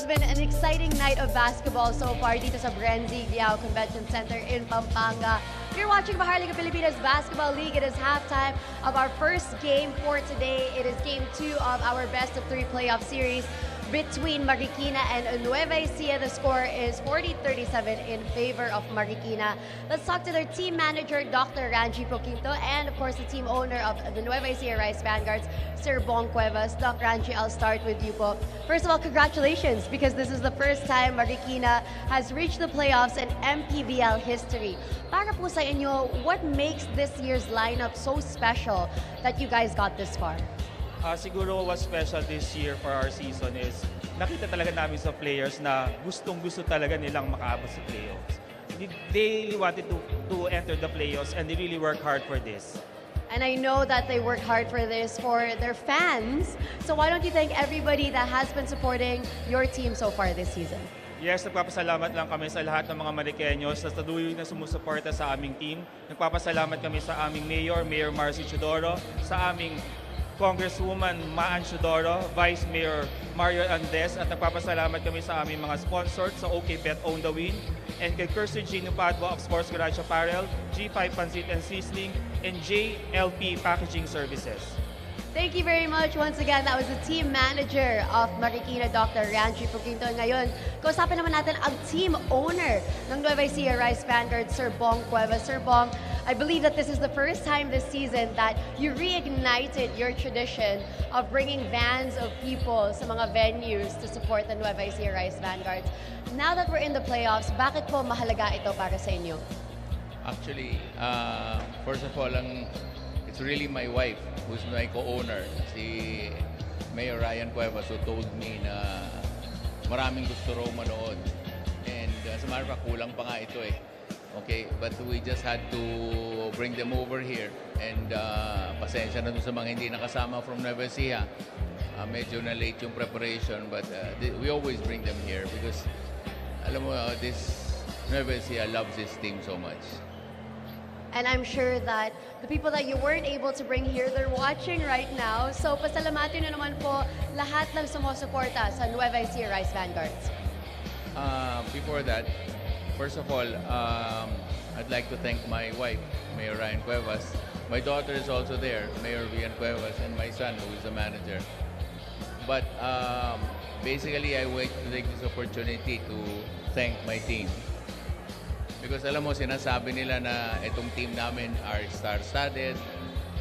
Been an exciting night of basketball so far dito sa Bren Guiao Convention Center in Pampanga. You're watching Maharlika Pilipinas Basketball League. It is halftime of our first game for today. It is game 2 of our best of 3 playoff series between Marikina and Nueva Ecija. The score is 40-37 in favor of Marikina. Let's talk to their team manager, Dr. Ranji Poquinto, and of course the team owner of the Nueva Ecija Rice Vanguards, Sir Bong Cuevas. Doc Ranji, I'll start with you po. First of all, congratulations, because this is the first time Marikina has reached the playoffs in MPBL history. Para po sa inyo, what makes this year's lineup so special that you guys got this far? Siguro what's special this year for our season is nakita talaga namin sa players na gustong-gusto talaga nilang makaabot sa playoffs. They wanted to enter the playoffs and they really work hard for this. And I know that they work hard for this for their fans. So why don't you thank everybody that has been supporting your team so far this season? Yes, nagpapasalamat lang kami sa lahat ng mga Marikeños na tuloy na sumusuporta sa aming team. Nagpapasalamat kami sa aming Mayor Marcy Chodoro, sa aming Congresswoman Maan Chodoro, Vice Mayor Mario Andes, at nagpapasalamat kami sa aming mga sponsors sa OKBet Own the Win, and kay Kirsten Gino Padua of Sports Garage Apparel, G5 Pancit and Seasoning, and JLP Packaging Services. Thank you very much. Once again, that was the team manager of Marikina, Dr. Ranji Poquinto. Ngayon, kausapin naman natin ang team owner ng Nueva Ecija Rice Vanguards, Sir Bong Cuevas. Sir Bong, I believe that this is the first time this season that you reignited your tradition of bringing vans of people sa mga venues to support the Nueva Ecija Rice Vanguards. Now that we're in the playoffs, bakit po mahalaga ito para sa inyo? Actually, first of all, it's really my wife who's my co-owner, si Mayor Ryan Cuevas, who told me na maraming gusto raw manood. And sa matter of fact, kulang pa nga ito eh. Okay, but we just had to bring them over here. And pasensya na dun sa mga hindi nakasama from Nueva Ecija. Medyo na late yung preparation, but we always bring them here because alam mo, this Nueva Ecija loves this team so much. And I'm sure that the people that you weren't able to bring here, they're watching right now. So pasalamatin nyo naman po lahat ng sumusuporta sa Nueva Ecija Rice Vanguards. Before that, first of all, I'd like to thank my wife, Mayor Ryan Cuevas. My daughter is also there, Mayor Vian Cuevas, and my son, who is the manager. But basically, I wait to take this opportunity to thank my team. Because alam mo, sinasabi nila na itong team namin are star-studded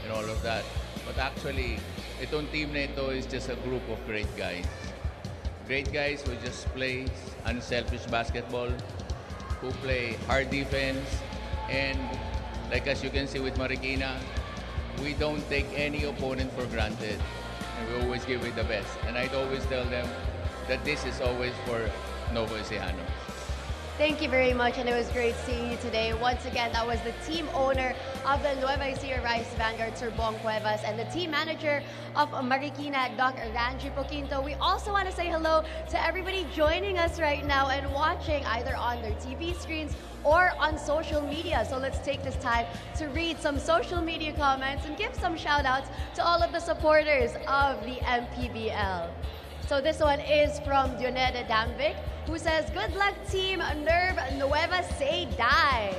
and all of that. But actually, itong team na ito is just a group of great guys. Great guys who just play unselfish basketball, who play hard defense, and like as you can see with Marikina, we don't take any opponent for granted. And we always give it the best. And I'd always tell them that this is always for Nueva Ecija. Thank you very much, and it was great seeing you today. Once again, that was the team owner of the Nueva Ecija Rice Vanguards, Sir Bong Cuevas, and the team manager of Marikina, Dr. Ranji Poquinto. We also want to say hello to everybody joining us right now and watching either on their TV screens or on social media. So let's take this time to read some social media comments and give some shout-outs to all of the supporters of the MPBL. So this one is from Dioneda Damvic, who says, "Good luck, team Nerve Nueva Say Die."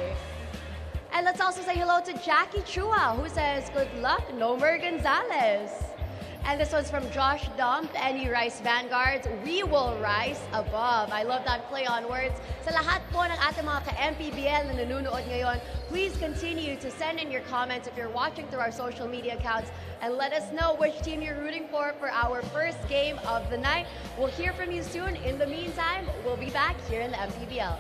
And let's also say hello to Jackie Chua, who says, "Good luck, Nomer Gonzalez." And this one's from Josh Dump, any Rice Vanguards, we will rise above. I love that play on words. Sa lahat po ng ating mga ka-MPBL na nanonood ngayon, please continue to send in your comments if you're watching through our social media accounts and let us know which team you're rooting for our first game of the night. We'll hear from you soon. In the meantime, we'll be back here in the MPBL.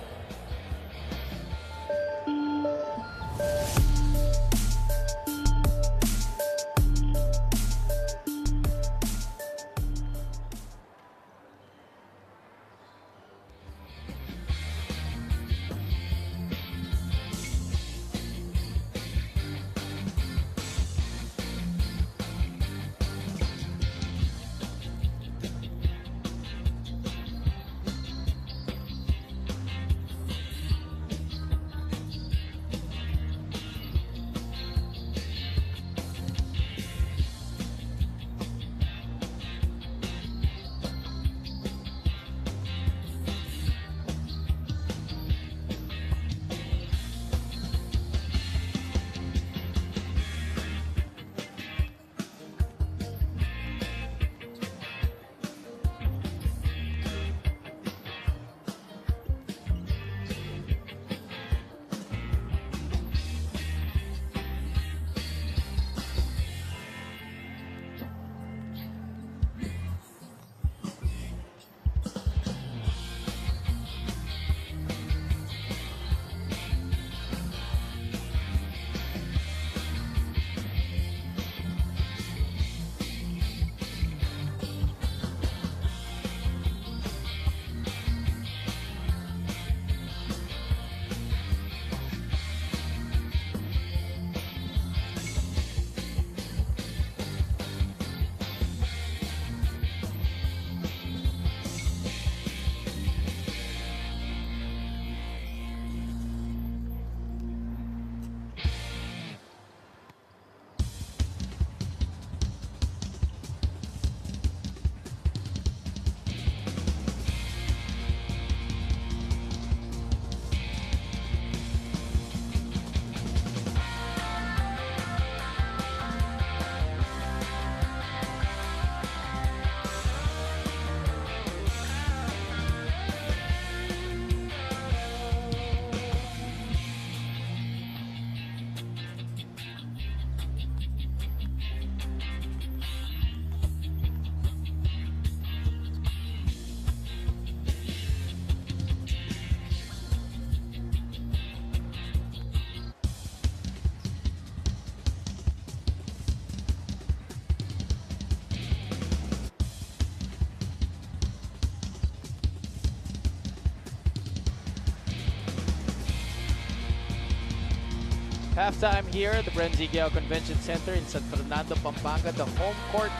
Halftime here at the Bren Guiao Convention Center in San Fernando, Pampanga, the home court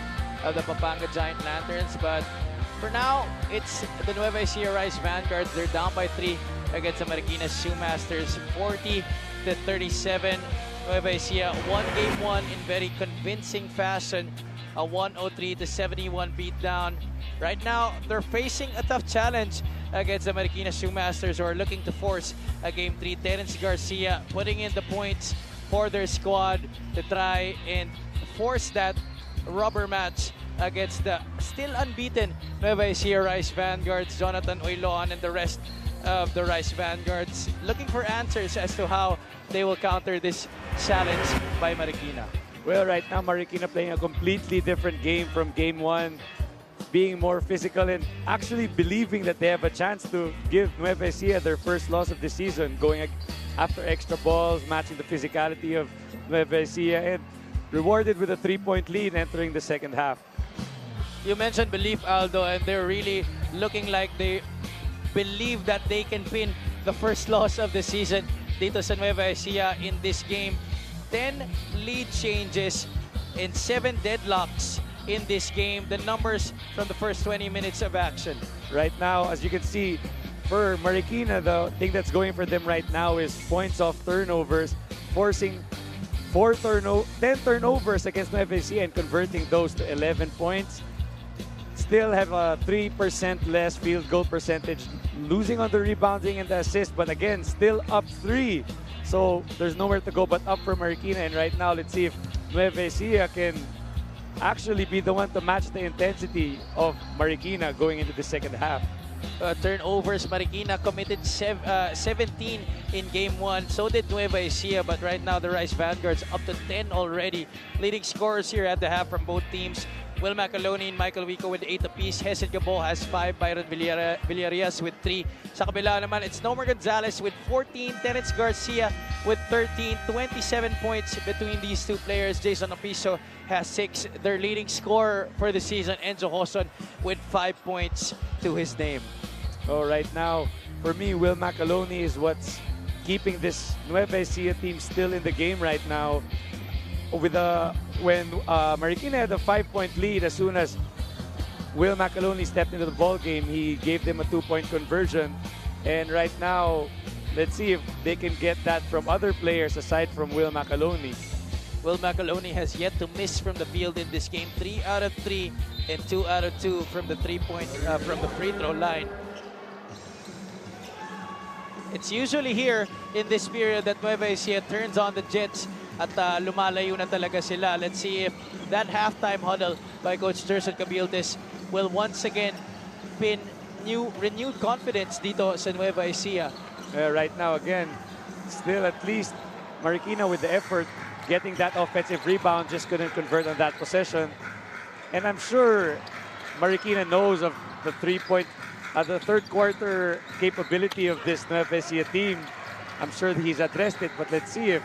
of the Pampanga Giant Lanterns. But for now, it's the Nueva Ecija Rice Vanguards. They're down by 3 against the Marikina Shoemasters, 40-37. Nueva Ecija won Game 1 in very convincing fashion, a 103-71 beatdown. Right now, they're facing a tough challenge against the Marikina Shoemasters, who are looking to force a Game 3. Terence Garcia putting in the points for their squad to try and force that rubber match against the still unbeaten Nueva Ecija Rice Vanguards. Jonathan Oiloan and the rest of the Rice Vanguards looking for answers as to how they will counter this challenge by Marikina. Well, right now, Marikina playing a completely different game from Game 1, being more physical and actually believing that they have a chance to give Nueva Ecija their first loss of the season, going after extra balls, matching the physicality of Nueva Ecija, and rewarded with a 3-point lead entering the second half. You mentioned belief, Aldo, and they're really looking like they believe that they can pin the first loss of the season dito sa Nueva Ecija in this game. 10 lead changes and 7 deadlocks in this game. The numbers from the first 20 minutes of action. Right now, as you can see, for Marikina, the thing that's going for them right now is points off turnovers, forcing 10 turnovers against Nueva Ecija and converting those to 11 points. Still have a 3% less field goal percentage, losing on the rebounding and the assist, but again, still up 3. So there's nowhere to go but up for Marikina. And right now, let's see if Nueva Ecija can actually be the one to match the intensity of Marikina going into the second half. Turnovers, Marikina committed 17 in Game 1. So did Nueva Ecija, but right now the Rice Vanguards up to 10 already. Leading scorers here at the half from both teams. Will Macaloni and Michael Wico with 8 apiece. Hesed Gabo has 5. Byron Villarias with 3. Sa kabila naman, it's Nomer Gonzalez with 14. Terence Garcia with 13. 27 points between these two players. Jason Opiso has 6. Their leading scorer for the season, Enzo Hoson, with 5 points to his name. Oh, right now, for me, Will Macaloni is what's keeping this Nueva Ecija team still in the game right now. When Marikina had a 5-point lead, as soon as Will Macaloni stepped into the ball game, he gave them a 2-point conversion. And right now, let's see if they can get that from other players aside from Will Macaloni. Will Macaloni has yet to miss from the field in this game. 3 out of 3 and 2 out of 2 from the from the free throw line. It's usually here in this period that Nueva Ecija turns on the Jets at lumalayo na talaga sila. Let's see if that halftime huddle by Coach Gerson Cabildes will once again pin renewed confidence dito sa Nueva Ecija. Right now, again, still at least Marikina with the effort, getting that offensive rebound, just couldn't convert on that possession. And I'm sure Marikina knows of the the third quarter capability of this Nueva Ecija team. I'm sure that he's addressed it, but let's see if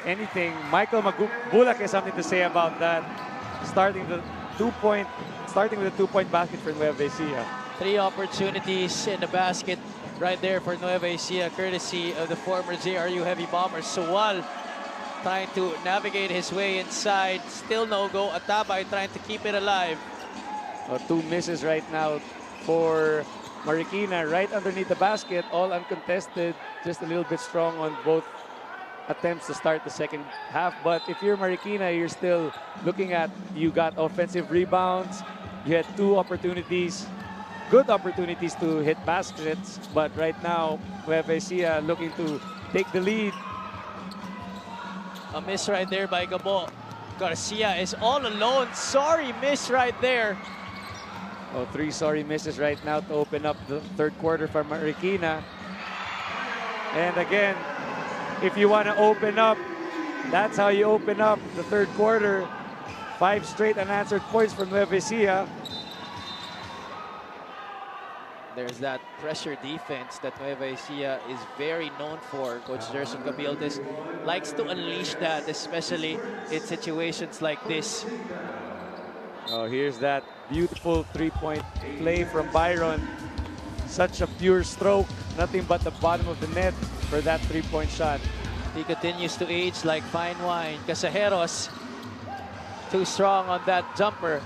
anything. Michael Bulak has something to say about that. Starting with a 2-point basket for Nueva Ecija. 3 opportunities in the basket right there for Nueva Ecija, courtesy of the former JRU Heavy Bomber. Suwal trying to navigate his way inside. Still no go. Atabay trying to keep it alive. 2 misses right now for Marikina, right underneath the basket, all uncontested. Just a little bit strong on both attempts to start the second half. But if you're Marikina, you're still looking at, you got offensive rebounds. You had 2 opportunities, good opportunities to hit baskets. But right now, Nueva Ecija looking to take the lead. A miss right there by Gabo. Garcia is all alone. Sorry miss right there. 3 sorry misses right now to open up the third quarter for Marikina. And again, if you want to open up, that's how you open up the third quarter. 5 straight unanswered points from Nueva Ecija. There's that pressure defense that Nueva Ecija is very known for. Coach Gerson Cabildes likes to unleash that, especially in situations like this. Oh, here's that beautiful 3-point play from Byron. Such a pure stroke. Nothing but the bottom of the net for that 3-point shot. He continues to age like fine wine. Casajeros, too strong on that jumper.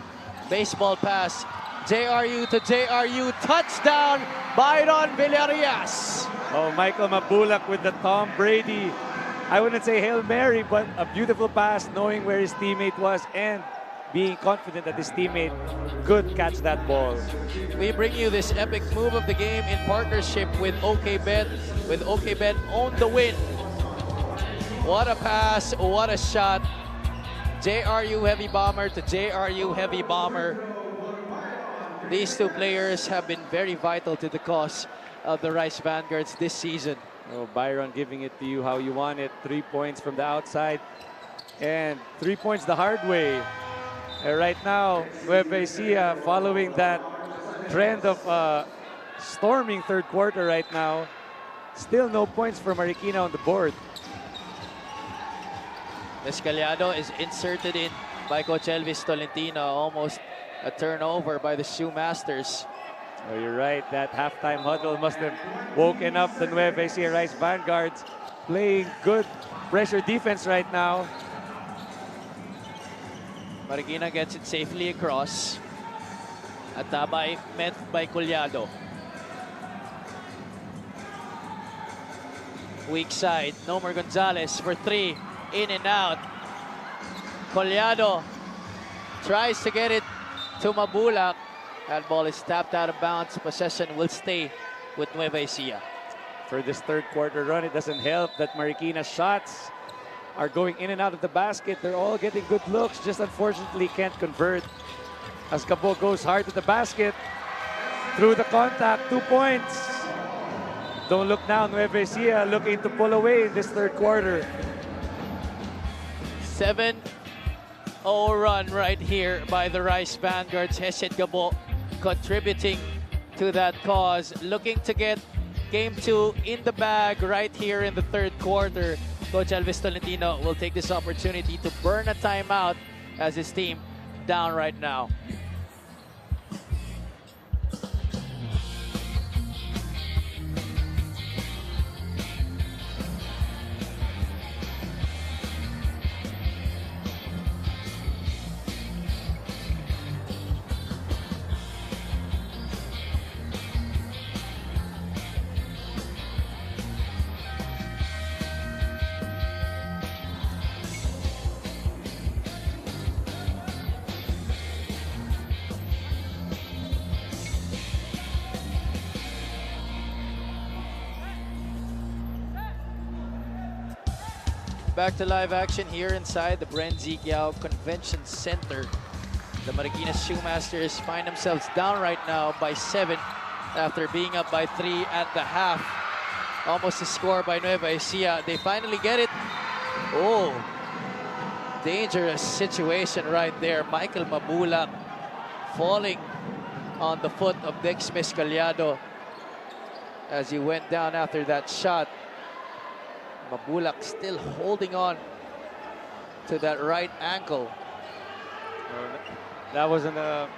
Baseball pass. JRU to JRU. Touchdown, Byron Villarreal. Oh, Michael Mabulak with the Tom Brady, I wouldn't say Hail Mary, but a beautiful pass, knowing where his teammate was and being confident that his teammate could catch that ball. We bring you this epic move of the game in partnership with OKBet. With OKBet, own the win. What a pass, what a shot. JRU Heavy Bomber to JRU Heavy Bomber. These two players have been very vital to the cause of the Rice Vanguards this season. Oh, Byron giving it to you how you want it. 3 points from the outside and 3 points the hard way. Right now, Nueva Ecija following that trend of storming third quarter right now. Still no points for Marikina on the board. Mescaliado is inserted in by Coach Elvis Tolentino. Almost a turnover by the Shoemasters. Oh, you're right. That halftime huddle must have woken up the Nueva Ecija Rice Vanguards. Playing good pressure defense right now. Marikina gets it safely across. Atabay met by Collado. Weak side, Nomer Gonzalez for 3. In and out. Collado tries to get it to Mabulak. That ball is tapped out of bounds. Possession will stay with Nueva Ecija. For this third quarter run, it doesn't help that Marikina's shots are going in and out of the basket. They're all getting good looks, just unfortunately can't convert. As Cabo goes hard to the basket, through the contact, 2 points. Don't look now, Nueva Ecija looking to pull away in this third quarter. 7-0 run right here by the Rice Vanguards. Hesed Gabo contributing to that cause. Looking to get game 2 in the bag right here in the third quarter. Coach Elvis Tolentino will take this opportunity to burn a timeout as his team down right now. Back to live action here inside the Bren Guiao Convention Center. The Marikina Shoemasters find themselves down right now by 7 after being up by 3 at the half. Almost a score by Nueva Ecija. They finally get it. Oh, dangerous situation right there. Michael Mabulak falling on the foot of Dex Mescaliado as he went down after that shot. Mabulak still holding on to that right ankle. That wasn't a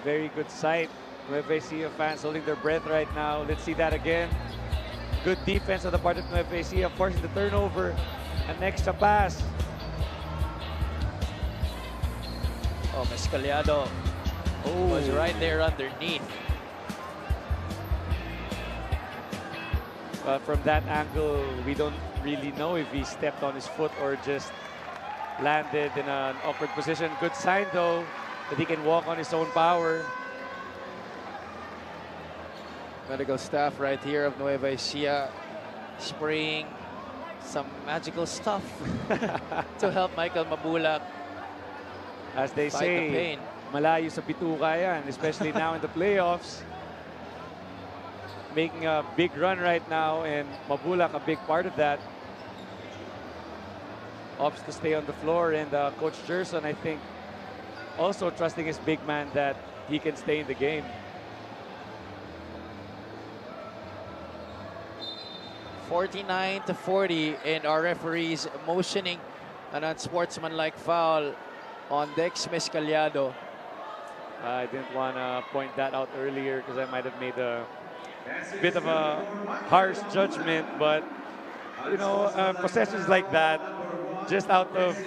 very good sight. Nueva Ecija fans holding their breath right now. Let's see that again. Good defense on the part of Nueva Ecija, forcing the turnover. An extra pass. Oh, Mescaliado was right there underneath. But from that angle, we don't really know if he stepped on his foot or just landed in an awkward position. Good sign, though, that he can walk on his own power. Medical staff right here of Nueva Ecija spraying some magical stuff to help Michael Mabulak. As they fight the say, pain. malayo sa bituka yan, especially now in the playoffs. Making a big run right now, and Mabulak a big part of that. Opts to stay on the floor, and Coach Gerson, I think, also trusting his big man that he can stay in the game. (49-40), and our referees motioning an unsportsmanlike foul on Dex Mescaliado. I didn't want to point that out earlier because I might have made a bit of a harsh judgment, but you know, possessions like that, just out of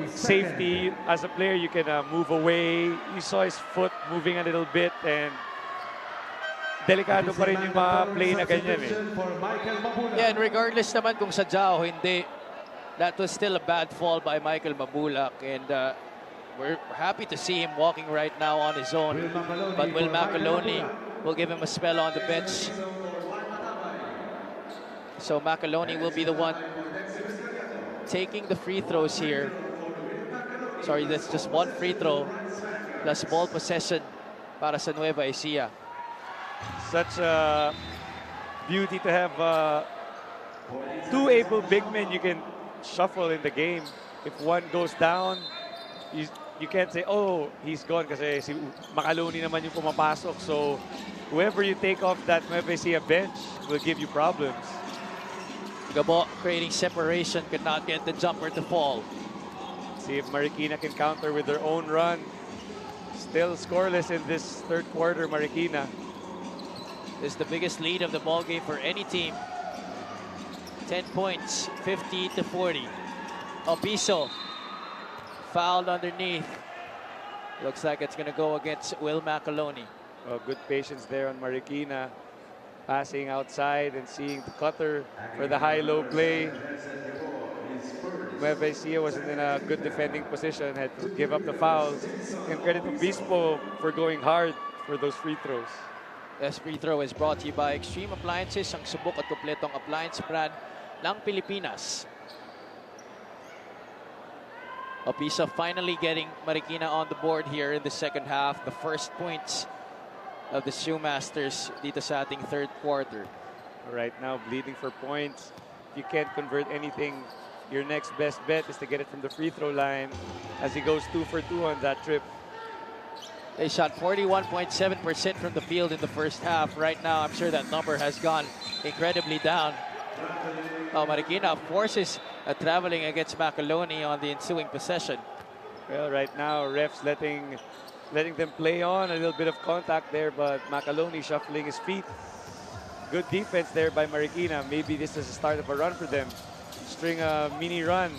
safety as a player, you can move away. You saw his foot moving a little bit and delikado pa rin yung mga play na ganyan eh. Yeah, and regardless naman kung sadya o hindi, that was still a bad fall by Michael Mabulak, and we're happy to see him walking right now on his own. But Will Macaloni will give him a spell on the bench. So Macaloni will be the one taking the free throws here. Sorry, that's just one free throw plus ball possession para sa Nueva Ecija. Such a beauty to have two able big men you can shuffle in the game. If one goes down, you can't say, oh, he's gone kasi si Macaloni naman yung pumapasok. So whoever you take off that Nueva Ecija bench will give you problems. Gabo creating separation, could not get the jumper to fall. See if Marikina can counter with their own run. Still scoreless in this third quarter, Marikina. This is the biggest lead of the ball game for any team. 10 points, 50-40. Opiso fouled underneath. Looks like it's going to go against Will Macaloni. Oh, good patience there on Marikina. Passing outside and seeing the cutter for the high-low play. Nueva Ecija wasn't in a good defending position, had to give up the fouls. And credit to Bispo for going hard for those free throws. This free throw is brought to you by Extreme Appliances, ang subok at kompletong appliance brand ng Pilipinas. Opiso finally getting Marikina on the board here in the second half. The first points of the Shoemasters dito sa ating third quarter. Right now, bleeding for points. If you can't convert anything, your next best bet is to get it from the free throw line as he goes 2 for 2 on that trip. They shot 41.7% from the field in the first half. Right now, I'm sure that number has gone incredibly down. Oh, Marikina forces a traveling against Macaloni on the ensuing possession. Well, right now, refs letting them play on, a little bit of contact there, but Macaloni shuffling his feet. Good defense there by Marikina. Maybe this is the start of a run for them. String a mini run.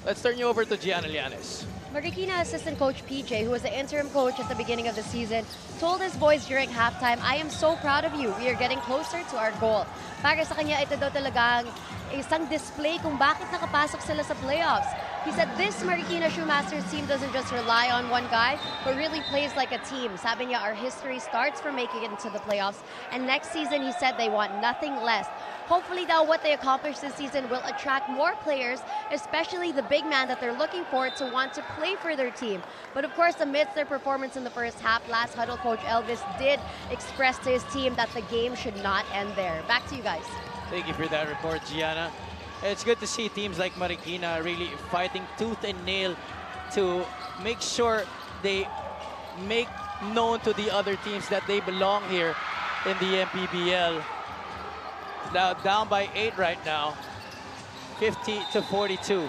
Let's turn you over to Gian Llanes. Marikina assistant coach PJ, who was the interim coach at the beginning of the season, told his boys during halftime, "I am so proud of you. We are getting closer to our goal." Para sa kanya, ito daw talagang isang display kung bakit nakapasok sila sa playoffs. He said this Marikina Shoemasters team doesn't just rely on one guy, but really plays like a team. Sabi niya, our history starts from making it into the playoffs. And next season, he said they want nothing less. Hopefully, now what they accomplish this season will attract more players, especially the big man that they're looking for to want to play for their team. But of course, amidst their performance in the first half, last huddle coach Elvis did express to his team that the game should not end there. Back to you guys. Thank you for that report, Gianna. It's good to see teams like Marikina really fighting tooth and nail to make sure they make known to the other teams that they belong here in the MPBL. Now down by 8 right now, 50-42.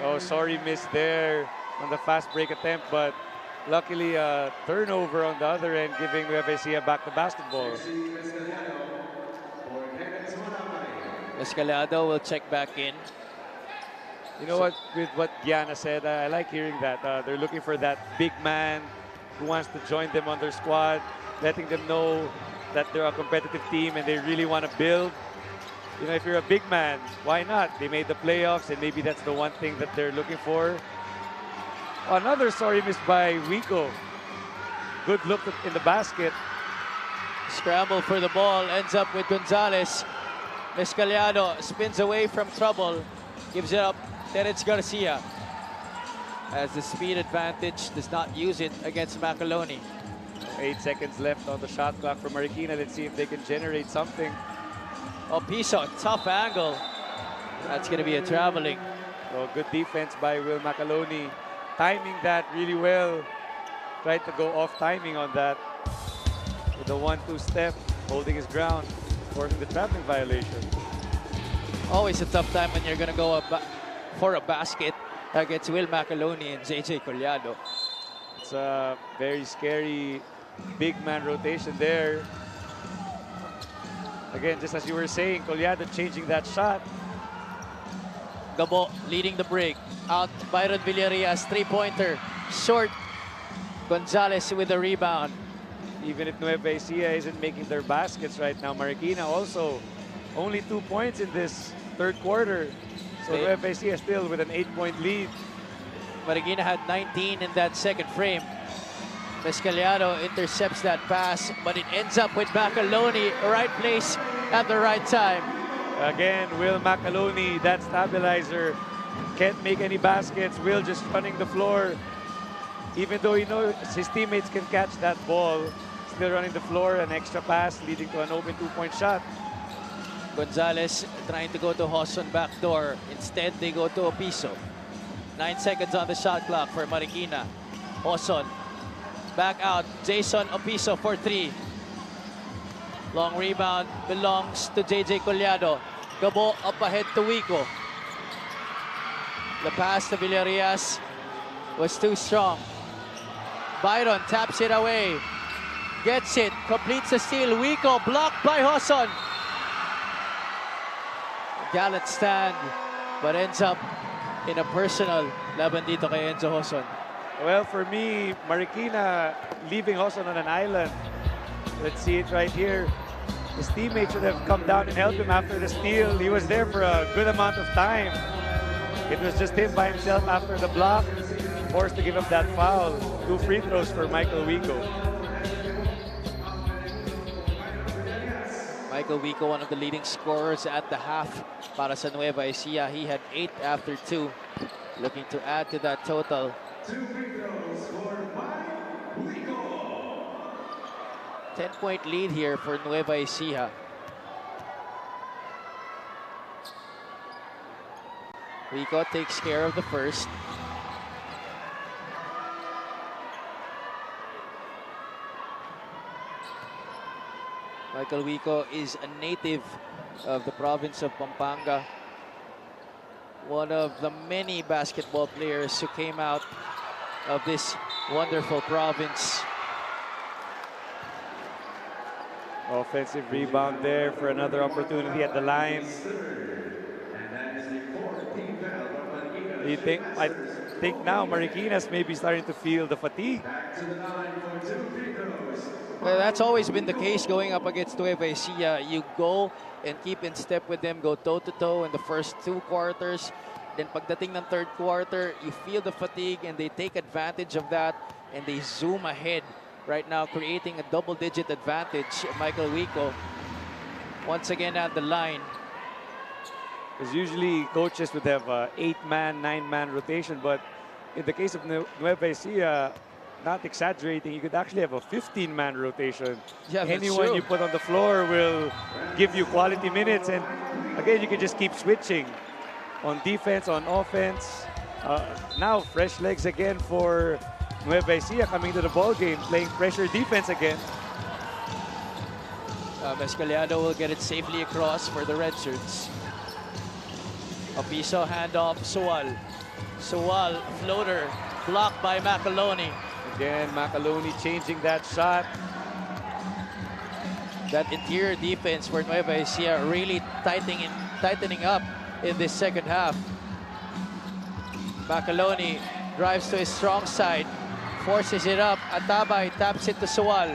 Oh, sorry, miss there on the fast break attempt, but luckily a turnover on the other end, giving Nueva Ecija back the basketball. Escalado will check back in. You know what, with what Gianna said, I like hearing that. They're looking for that big man who wants to join them on their squad, letting them know that they're a competitive team and they really want to build. You know, if you're a big man, why not? They made the playoffs and maybe that's the one thing that they're looking for. Another sorry miss by Wico. Good look in the basket. Scramble for the ball, ends up with Gonzalez. Escalado spins away from trouble, gives it up. Terence Garcia has the speed advantage, does not use it against Macaloni. 8 seconds left on the shot clock for Marikina. Let's see if they can generate something. Opiso, tough angle. That's going to be a traveling. So good defense by Will Macaloni. Timing that really well. Tried to go off timing on that. With the 1-2 step, holding his ground, forcing the traveling violation. Always a tough time when you're going to go for a basket against Will Macaloni and JJ Collado. It's a very scary big man rotation there. Again, just as you were saying, Collado changing that shot. Gabo leading the break. Out, Byron Villarias, three-pointer. Short. Gonzalez with the rebound. Even if Nueva Ecija isn't making their baskets right now, Marikina also only 2 points in this third quarter. So Nueva Ecija still with an 8-point lead. Marikina had 19 in that second frame. Mescaliano intercepts that pass, but it ends up with Macaloni, right place at the right time. Again, Will Macaloni, that stabilizer, can't make any baskets. Will just running the floor. Even though he knows his teammates can catch that ball, still running the floor, an extra pass leading to an open 2-point shot. Gonzalez trying to go to Hoson backdoor. Instead, they go to Opiso. 9 seconds on the shot clock for Marikina. Hoson back out. Jason Opiso for 3. Long rebound belongs to JJ Collado. Gabo up ahead to Wico. The pass to Villarias was too strong. Byron taps it away. Gets it. Completes the steal. Wico blocked by Hoson. Gallant stand, but ends up in a personal laban dito kay Enzo Hoson. Well, for me, Marikina leaving Hoson on an island. Let's see it right here. His teammates should have come down and helped him after the steal. He was there for a good amount of time. It was just him by himself after the block, forced to give up that foul. 2 free throws for Michael Wico. Michael Wico, one of the leading scorers at the half para sa Nueva Ecija. He had 8 after 2. Looking to add to that total. 2 free throws for Wico. 10-point lead here for Nueva Ecija. Wico takes care of the first. Michael Wico is a native of the province of Pampanga. One of the many basketball players who came out of this wonderful province. Offensive rebound there for another opportunity at the line. I think now Marikina's maybe starting to feel the fatigue. Well, that's always been the case going up against Nueva Ecija. You go and keep in step with them, go toe-to-toe in the first 2 quarters. Then pagdating ng third quarter, you feel the fatigue and they take advantage of that and they zoom ahead. Right now, creating a double-digit advantage. Michael Wico, once again at the line. Because usually coaches would have a 8-man, 9-man rotation, but in the case of Nueva Ecija, not exaggerating, you could actually have a 15-man rotation. Yeah, anyone true. you put on the floor will give you quality minutes, and again, you can just keep switching on defense, on offense. Now, fresh legs again for Nueva Ecija coming to the ball game, playing pressure defense again. Mescaliano will get it safely across for the red shirts. Opiso handoff, Sual. Sual, floater, blocked by Macaloni. Again, Macaloni changing that shot. That interior defense for Nueva Ecija really tightening up in this second half. Macaloni drives to his strong side, forces it up. Atabay taps it to Sual.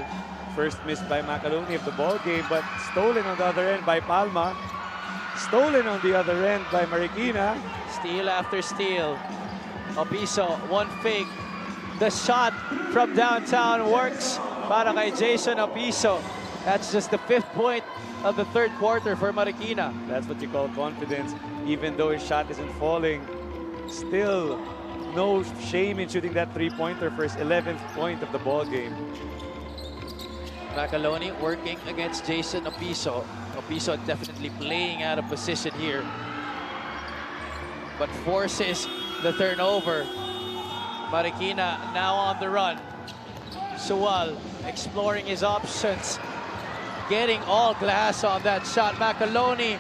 First miss by Macaloni of the ball game, but stolen on the other end by Palma. Stolen on the other end by Marikina. Steal after steal. Opiso, one fake. The shot from downtown works para kay Jason Opiso. That's just the 5th point of the third quarter for Marikina. That's what you call confidence. Even though his shot isn't falling, still no shame in shooting that 3-pointer for his 11th point of the ball game. Macaloni working against Jason Opiso. Opiso definitely playing out of position here, but forces the turnover. Marikina now on the run. Sual exploring his options, getting all glass on that shot. Macaloni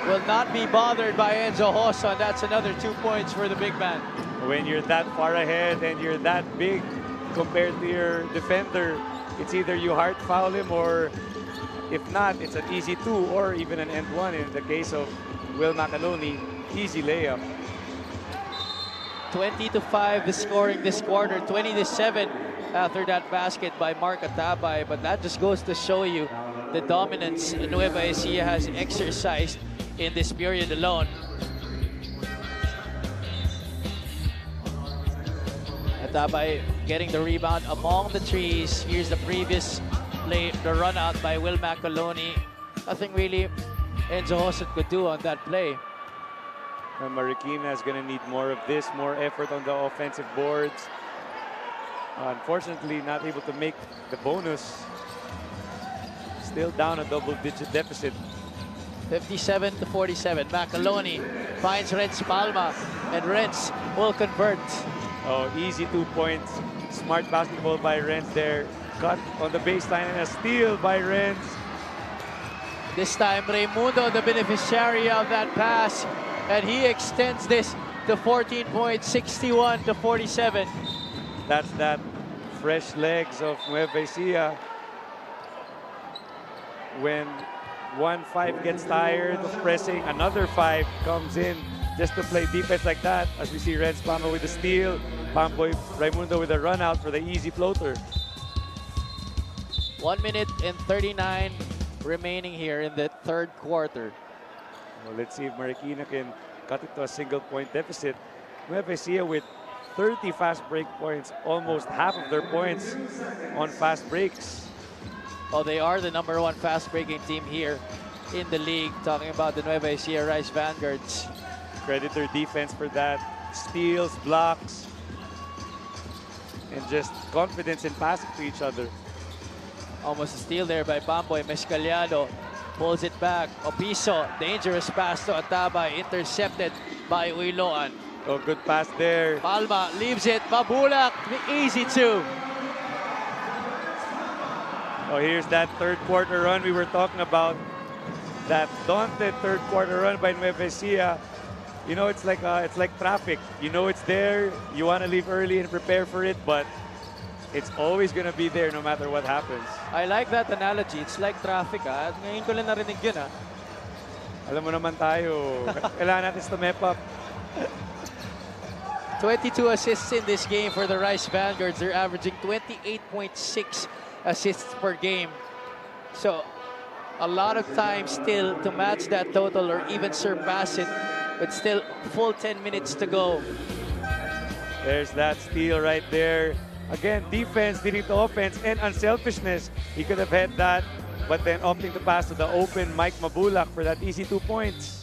will not be bothered by Enzo Hoson. That's another 2 points for the big man. When you're that far ahead and you're that big compared to your defender, it's either you hard foul him or If not, it's an easy 2 or even an end 1 in the case of Will Macaloni. Easy layup. 20-5 the scoring this quarter, 20-7 after that basket by Mark Atabay. But that just goes to show you the dominance Nueva Ecija has exercised in this period alone. Atabay getting the rebound among the trees. Here's the previous play, the run out by Will Macaloni. Nothing really Enzo Josut could do on that play. And Marikina is going to need more of this, more effort on the offensive boards. Unfortunately, not able to make the bonus. Still down a double-digit deficit. 57-47. Macaloni finds Renz Palma, and Renz will convert. Oh, easy 2 points. Smart basketball by Renz there. Cut on the baseline and a steal by Renz. This time, Raimundo, the beneficiary of that pass, and he extends this to 14 points, 61-47. That's that fresh legs of Nueva Ecija. When 1-5 gets tired of pressing, another 5 comes in just to play defense like that. As we see Renz Palma with the steal, Pamboy Raimundo with a run out for the easy floater. 1 minute and 39 remaining here in the third quarter. Well, let's see if Marikina can cut it to a single-point deficit. Nueva Ecija with 30 fast break points, almost half of their points on fast breaks. Oh, they are the #1 fast breaking team here in the league. Talking about the Nueva Ecija Rice Vanguards. Credit their defense for that. Steals, blocks, and just confidence in passing to each other. Almost a steal there by Pamboy. Mescaliado pulls it back. Opiso, dangerous pass to Atabay, intercepted by Uiloan. Oh, good pass there. Palma leaves it. Mabulak, the easy 2. Oh, here's that third quarter run we were talking about. That daunted third quarter run by Nueva Ecija. You know, it's like traffic. You know it's there. You want to leave early and prepare for it, but it's always going to be there no matter what happens. I like that analogy. It's like traffic. Ngayon ko lang narinig yun. Alam mo naman tayo, kailangan natin step up. 22 assists in this game for the Rice Vanguards. They're averaging 28.6 assists per game. So a lot of time still to match that total or even surpass it, but still full 10 minutes to go. There's that steal right there. Again, defense leading to offense and unselfishness. He could have had that, but then opting to pass to the open Mike Mabulak for that easy 2 points.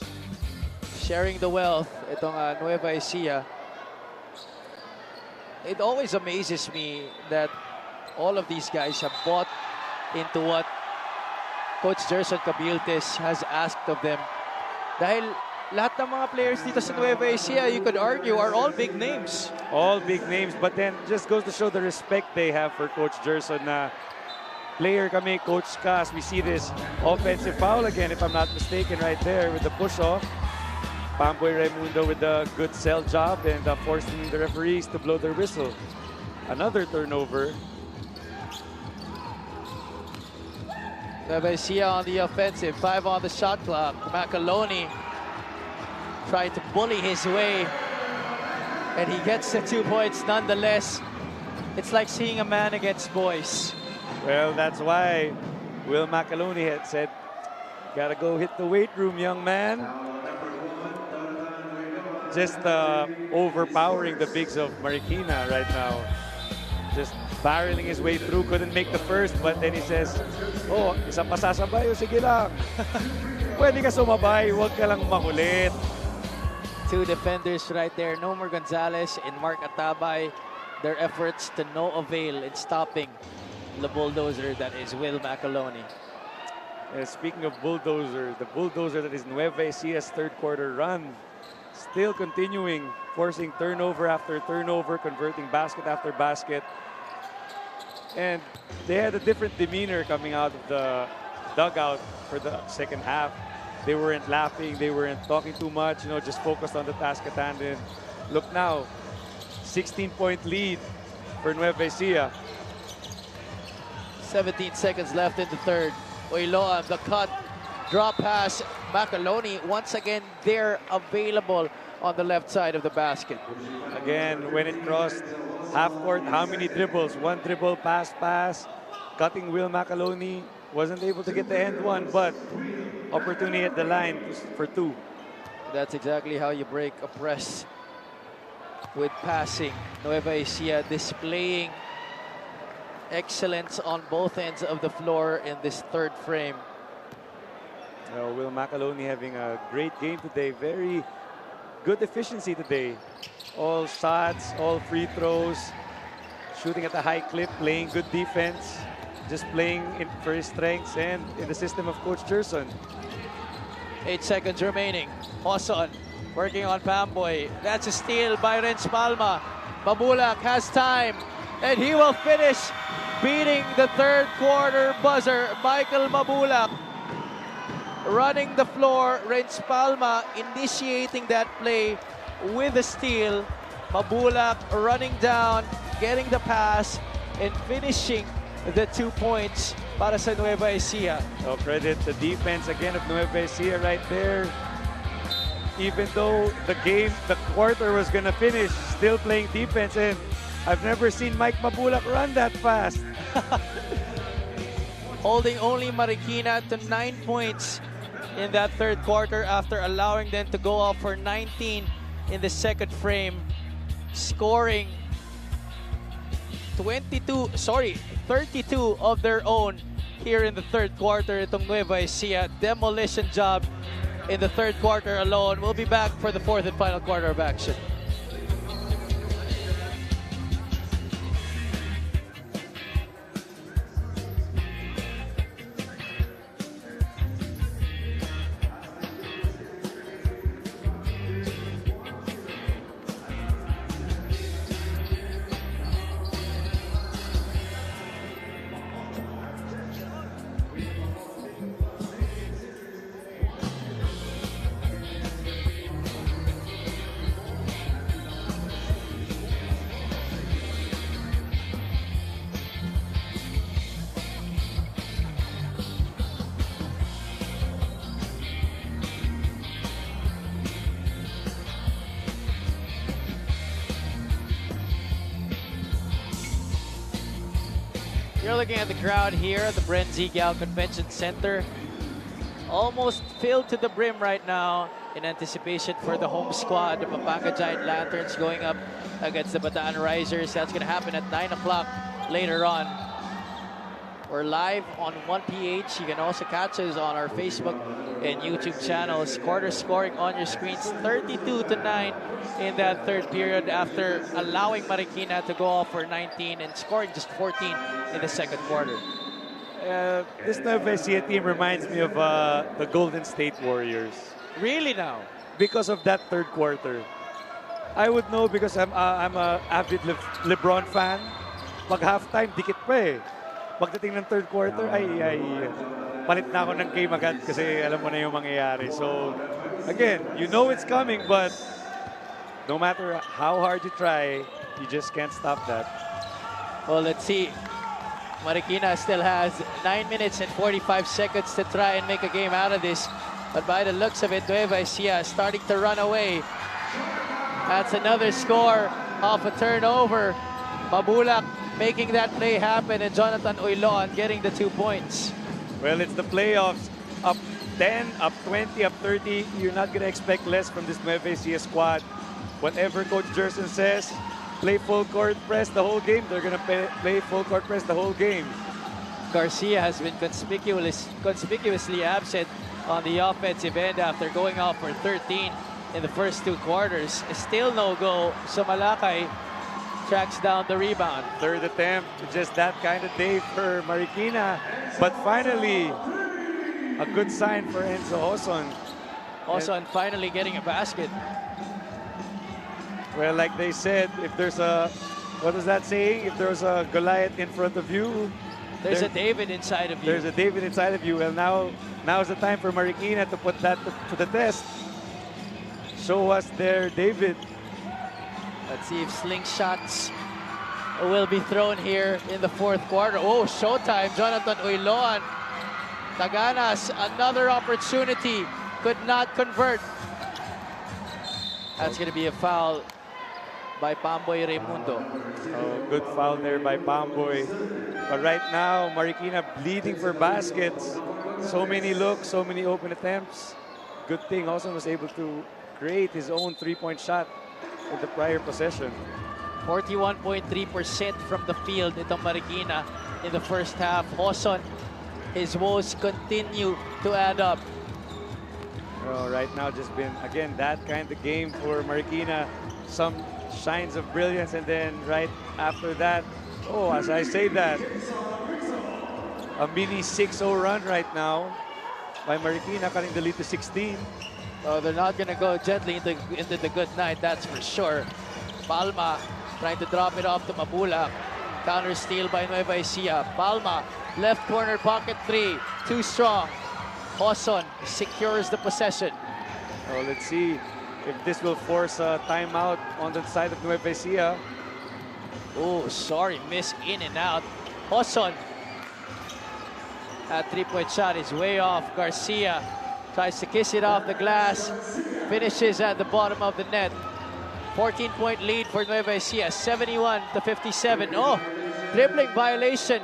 Sharing the wealth, itong Nueva Ecija. It always amazes me that all of these guys have bought into what Coach Gerson Cabiltes has asked of them. Dahil lahat ng mga players dito sa Nueva Ecija, you could argue, are all big names. All big names, but then just goes to show the respect they have for Coach Gerson na player kami, Coach ka. As we see this offensive foul again, if I'm not mistaken, right there with the push-off. Pamboy Raimundo with a good sell job and forcing the referees to blow their whistle. Another turnover. Nueva Ecija on the offensive, 5 on the shot clock. Macaloni trying to bully his way, and he gets the 2 points nonetheless. It's like seeing a man against boys. Well, that's why Will Macaloni had said, gotta go hit the weight room, young man. Just overpowering the bigs of Marikina right now. Just barreling his way through, couldn't make the first, but then he says, oh, isa pa sasabay, o sige lang. Pwede ka sumabay, huwag ka lang makulit. 2 defenders right there, Nomer Gonzalez and Mark Atabay. Their efforts to no avail in stopping the bulldozer that is Will Macaloni. Speaking of bulldozer, the bulldozer that is Nueva Ecija's third quarter run. Still continuing, forcing turnover after turnover, converting basket after basket. And they had a different demeanor coming out of the dugout for the second half. They weren't laughing, they weren't talking too much, you know, just focused on the task at hand. And look now, 16-point lead for Nueva Ecija. 17 seconds left in the third. Oiloa, the cut, drop pass, Macaloni, once again, they're available on the left side of the basket. Again, when it crossed half court, how many dribbles? One dribble, pass. Cutting Will Macaloni wasn't able to get the end one, but opportunity at the line for two. That's exactly how you break a press with passing. Nueva Ecija displaying excellence on both ends of the floor in this third frame. Will Macaloni having a great game today. Very good efficiency today. All shots, all free throws, shooting at a high clip, playing good defense, just playing for his strengths and in the system of Coach Gerson. 8 seconds remaining. Hoson working on Pamboy. That's a steal by Renz Palma. Mabulak has time, and he will finish beating the third quarter buzzer. Michael Mabulak running the floor. Renz Palma initiating that play with a steal. Mabulak running down, getting the pass, and finishing the 2 points para sa Nueva Ecija. So credit the defense again of Nueva Ecija right there. Even though the quarter was gonna finish, still playing defense, and I've never seen Mike Mabulak run that fast. Holding only Marikina to 9 points in that third quarter after allowing them to go off for 19 in the second frame, scoring 32 of their own here in the third quarter. Itong Nueva Ecija, demolition job in the third quarter alone. We'll be back for the fourth and final quarter of action. You're looking at the crowd here at the Bren Guiao Convention Center. Almost filled to the brim right now in anticipation for the home squad. The Pampanga Giant Lanterns going up against the Bataan Risers. That's going to happen at 9 o'clock later on. We're live on 1PH. You can also catch us on our Facebook and YouTube channels. Quarter scoring on your screens, 32-9 in that third period after allowing Marikina to go off for 19 and scoring just 14 in the second quarter. This Nueva Ecija team reminds me of the Golden State Warriors. Really now? Because of that third quarter. I would know because I'm a avid LeBron fan. Pag halftime, dikit pa eh. Pagdating ng third quarter, palit na ako ng game agad kasi alam mo na yung mangyayari. So, again, you know it's coming, but no matter how hard you try, you just can't stop that. Well, let's see. Marikina still has 9 minutes and 45 seconds to try and make a game out of this. But by the looks of it, Nueva Ecija starting to run away. That's another score off a turnover. Mabulak making that play happen, and Jonathan Oiloan getting the 2 points. Well, it's the playoffs. Up 10, up 20, up 30. You're not going to expect less from this Nueva Ecija squad. Whatever Coach Gerson says, play full court press the whole game. They're going to play full court press the whole game. Garcia has been conspicuously absent on the offensive end after going off for 13 in the first 2 quarters. Still no go. So Malakay tracks down the rebound. Third attempt, just that kind of day for Marikina. But finally, a good sign for Enzo Hoson. Hoson finally getting a basket. Well, like they said, if there's a, what was that saying? If there's a Goliath in front of you, there's a David inside of you. There's a David inside of you. Well, now's the time for Marikina to put that to the test. Show us their David. Let's see if slingshots will be thrown here in the fourth quarter. Oh, showtime. Jonathan Oiloan Taganas, another opportunity, could not convert. That's going to be a foul by Pamboy Raimundo. Oh, good foul there by Pamboy. But right now, Marikina bleeding for baskets. So many looks, so many open attempts. Good thing Hoson was able to create his own three-point shot in the prior possession. 41.3% from the field itong Marikina in the first half. Hoson, his woes continue to add up. Oh, right now just been, again, that kind of game for Marikina. Some shines of brilliance, and then right after that, oh, as I say that, a mini 6-0 run right now by Marikina, cutting the lead to 16. Oh, they're not going to go gently into the good night, that's for sure. Palma trying to drop it off to Mabula. Counter steal by Nueva Ecija. Palma, left corner pocket three, too strong. Hoson secures the possession. Oh, let's see if this will force a timeout on the side of Nueva Ecija. Oh, sorry, miss in and out. Hoson. That three-point shot is way off. Garcia tries to kiss it off the glass. Finishes at the bottom of the net. 14-point lead for Nueva Ecija, 71-57. Oh, dribbling violation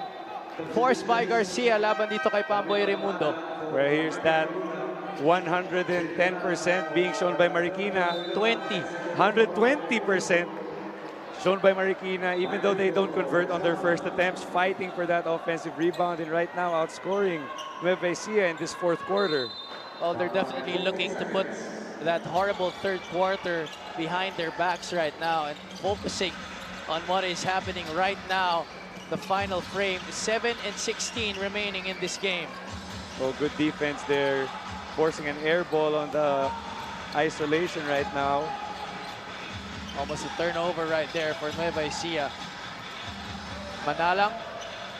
forced by Garcia laban dito kay Pamboy Raimundo. Where here's that 110% being shown by Marikina. 120% shown by Marikina, even though they don't convert on their first attempts, fighting for that offensive rebound, and right now outscoring Nueva Ecija in this fourth quarter. Well, they're definitely looking to put that horrible third quarter behind their backs right now and focusing on what is happening right now. The final frame, 7-16 remaining in this game. Oh, good defense there, forcing an air ball on the isolation right now. Almost a turnover right there for Nueva Ecija. Manalang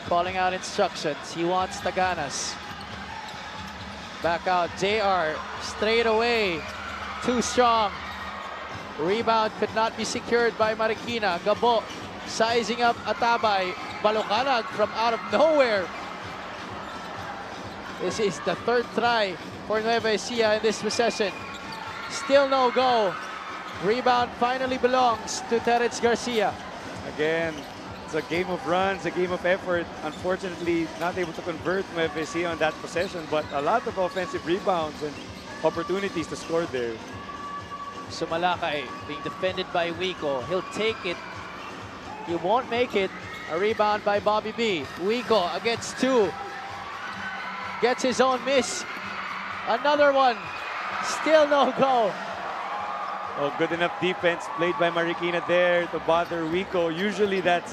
calling out instructions. He wants Taganas. Back out, JR, straight away, too strong. Rebound could not be secured by Marikina. Gabo sizing up Atabay. Balokanag from out of nowhere. This is the third try for Nueva Ecija in this possession. Still no go. Rebound finally belongs to Terence Garcia. Again, it's a game of runs, a game of effort. Unfortunately, not able to convert Nueva Ecija on that possession, but a lot of offensive rebounds and opportunities to score there. Sumalakay being defended by Wico. He'll take it. He won't make it. A rebound by Bobby B. Wico against two. Gets his own miss. Another one. Still no go. Oh, good enough defense played by Marikina there to bother Wico. Usually that's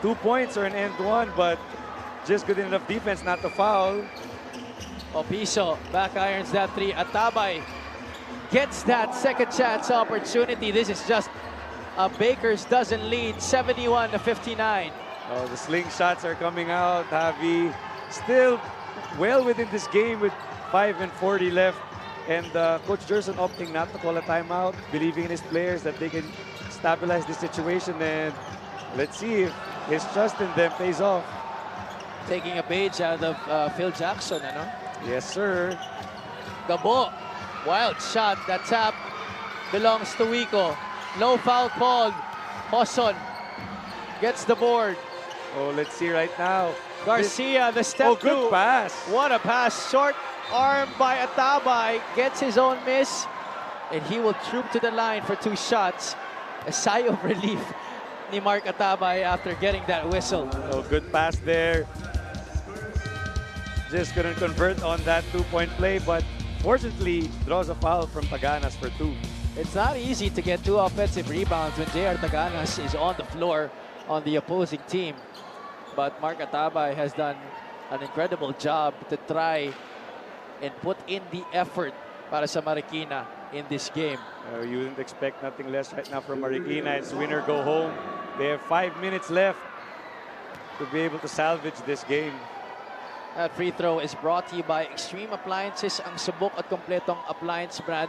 2 points or an end one, but just good enough defense not to foul. Opiso back irons that three. Atabay gets that second chance opportunity. This is just a Baker's dozen lead, 71-59. Oh, the slingshots are coming out. Javi still well within this game with 5:40 left. And Coach Gerson opting not to call a timeout, believing in his players that they can stabilize the situation. And let's see if his trust in them pays off. Taking a page out of Phil Jackson, ano? Yes, sir. Gabo, wild shot. That tap belongs to Wico. No foul called. Hoson gets the board. Oh, let's see right now. Garcia, the step Oh, good through. pass. What a pass. Short arm by Atabay. Gets his own miss. And he will troop to the line for two shots. A sigh of relief ni Mark Atabay after getting that whistle. Oh, good pass there. Just couldn't convert on that two-point play, but fortunately draws a foul from Taganas for two. It's not easy to get two offensive rebounds when JR Taganas is on the floor on the opposing team. But Mark Atabay has done an incredible job to try and put in the effort para sa Marikina in this game. You wouldn't expect nothing less right now from Marikina. It's winner go home. They have 5 minutes left to be able to salvage this game. That free throw is brought to you by Extreme Appliances, ang subok at kompletong appliance brand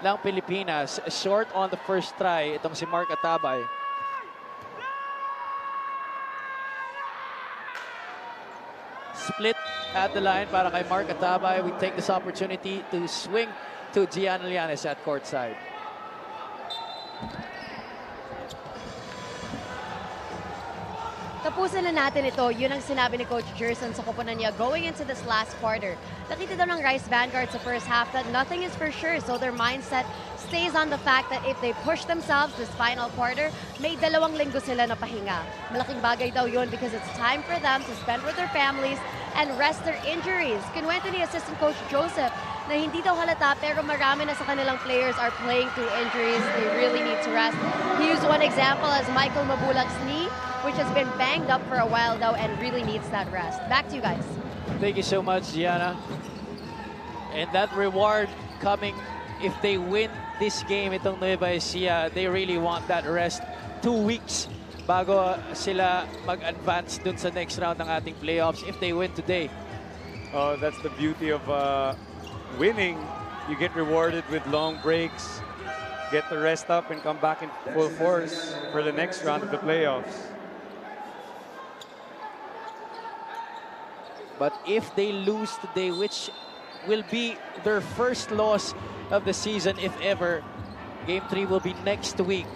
ng Pilipinas. Short on the first try, itong si Mark Atabay. split at the line para kay Mark Atabay. We take this opportunity to swing to Gian Lianes at courtside. Tapusin na natin ito. Yun ang sinabi ni Coach Gerson sa kupunan niya going into this last quarter. Nakita daw ng Rice Vanguards sa first half that nothing is for sure. So their mindset stays on the fact that if they push themselves this final quarter, may 2 linggo sila na pahinga. Malaking bagay daw yun because it's time for them to spend with their families and rest their injuries. Kinuwento ni Assistant Coach Joseph na hindi daw halata pero marami na sa kanilang players are playing through injuries. They really need to rest. He used one example as Michael Mabulak's knee, which has been banged up for a while though and really needs that rest. Back to you guys. Thank you so much, Gianna. And that reward coming if they win this game, itong Nueva Ecija, they really want that rest. 2 weeks bago sila mag-advance dun sa next round ng ating playoffs if they win today. Oh, that's the beauty of winning. You get rewarded with long breaks, get the rest up and come back in full force for the next round of the playoffs. But if they lose today, which will be their first loss of the season, if ever, Game 3 will be next week.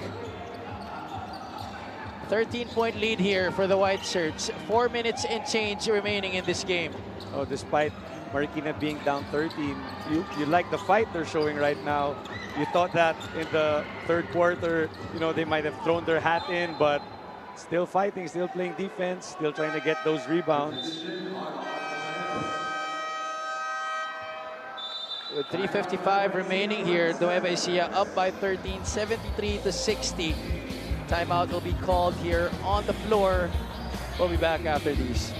13-point lead here for the White Shirts. 4 minutes and change remaining in this game. Oh, despite Marikina being down 13, you like the fight they're showing right now. You thought that in the third quarter, you know, they might have thrown their hat in, but still fighting, still playing defense, still trying to get those rebounds. With 3:55 remaining here, Nueva Ecija up by 13, 73-60. Timeout will be called here on the floor. We'll be back after these.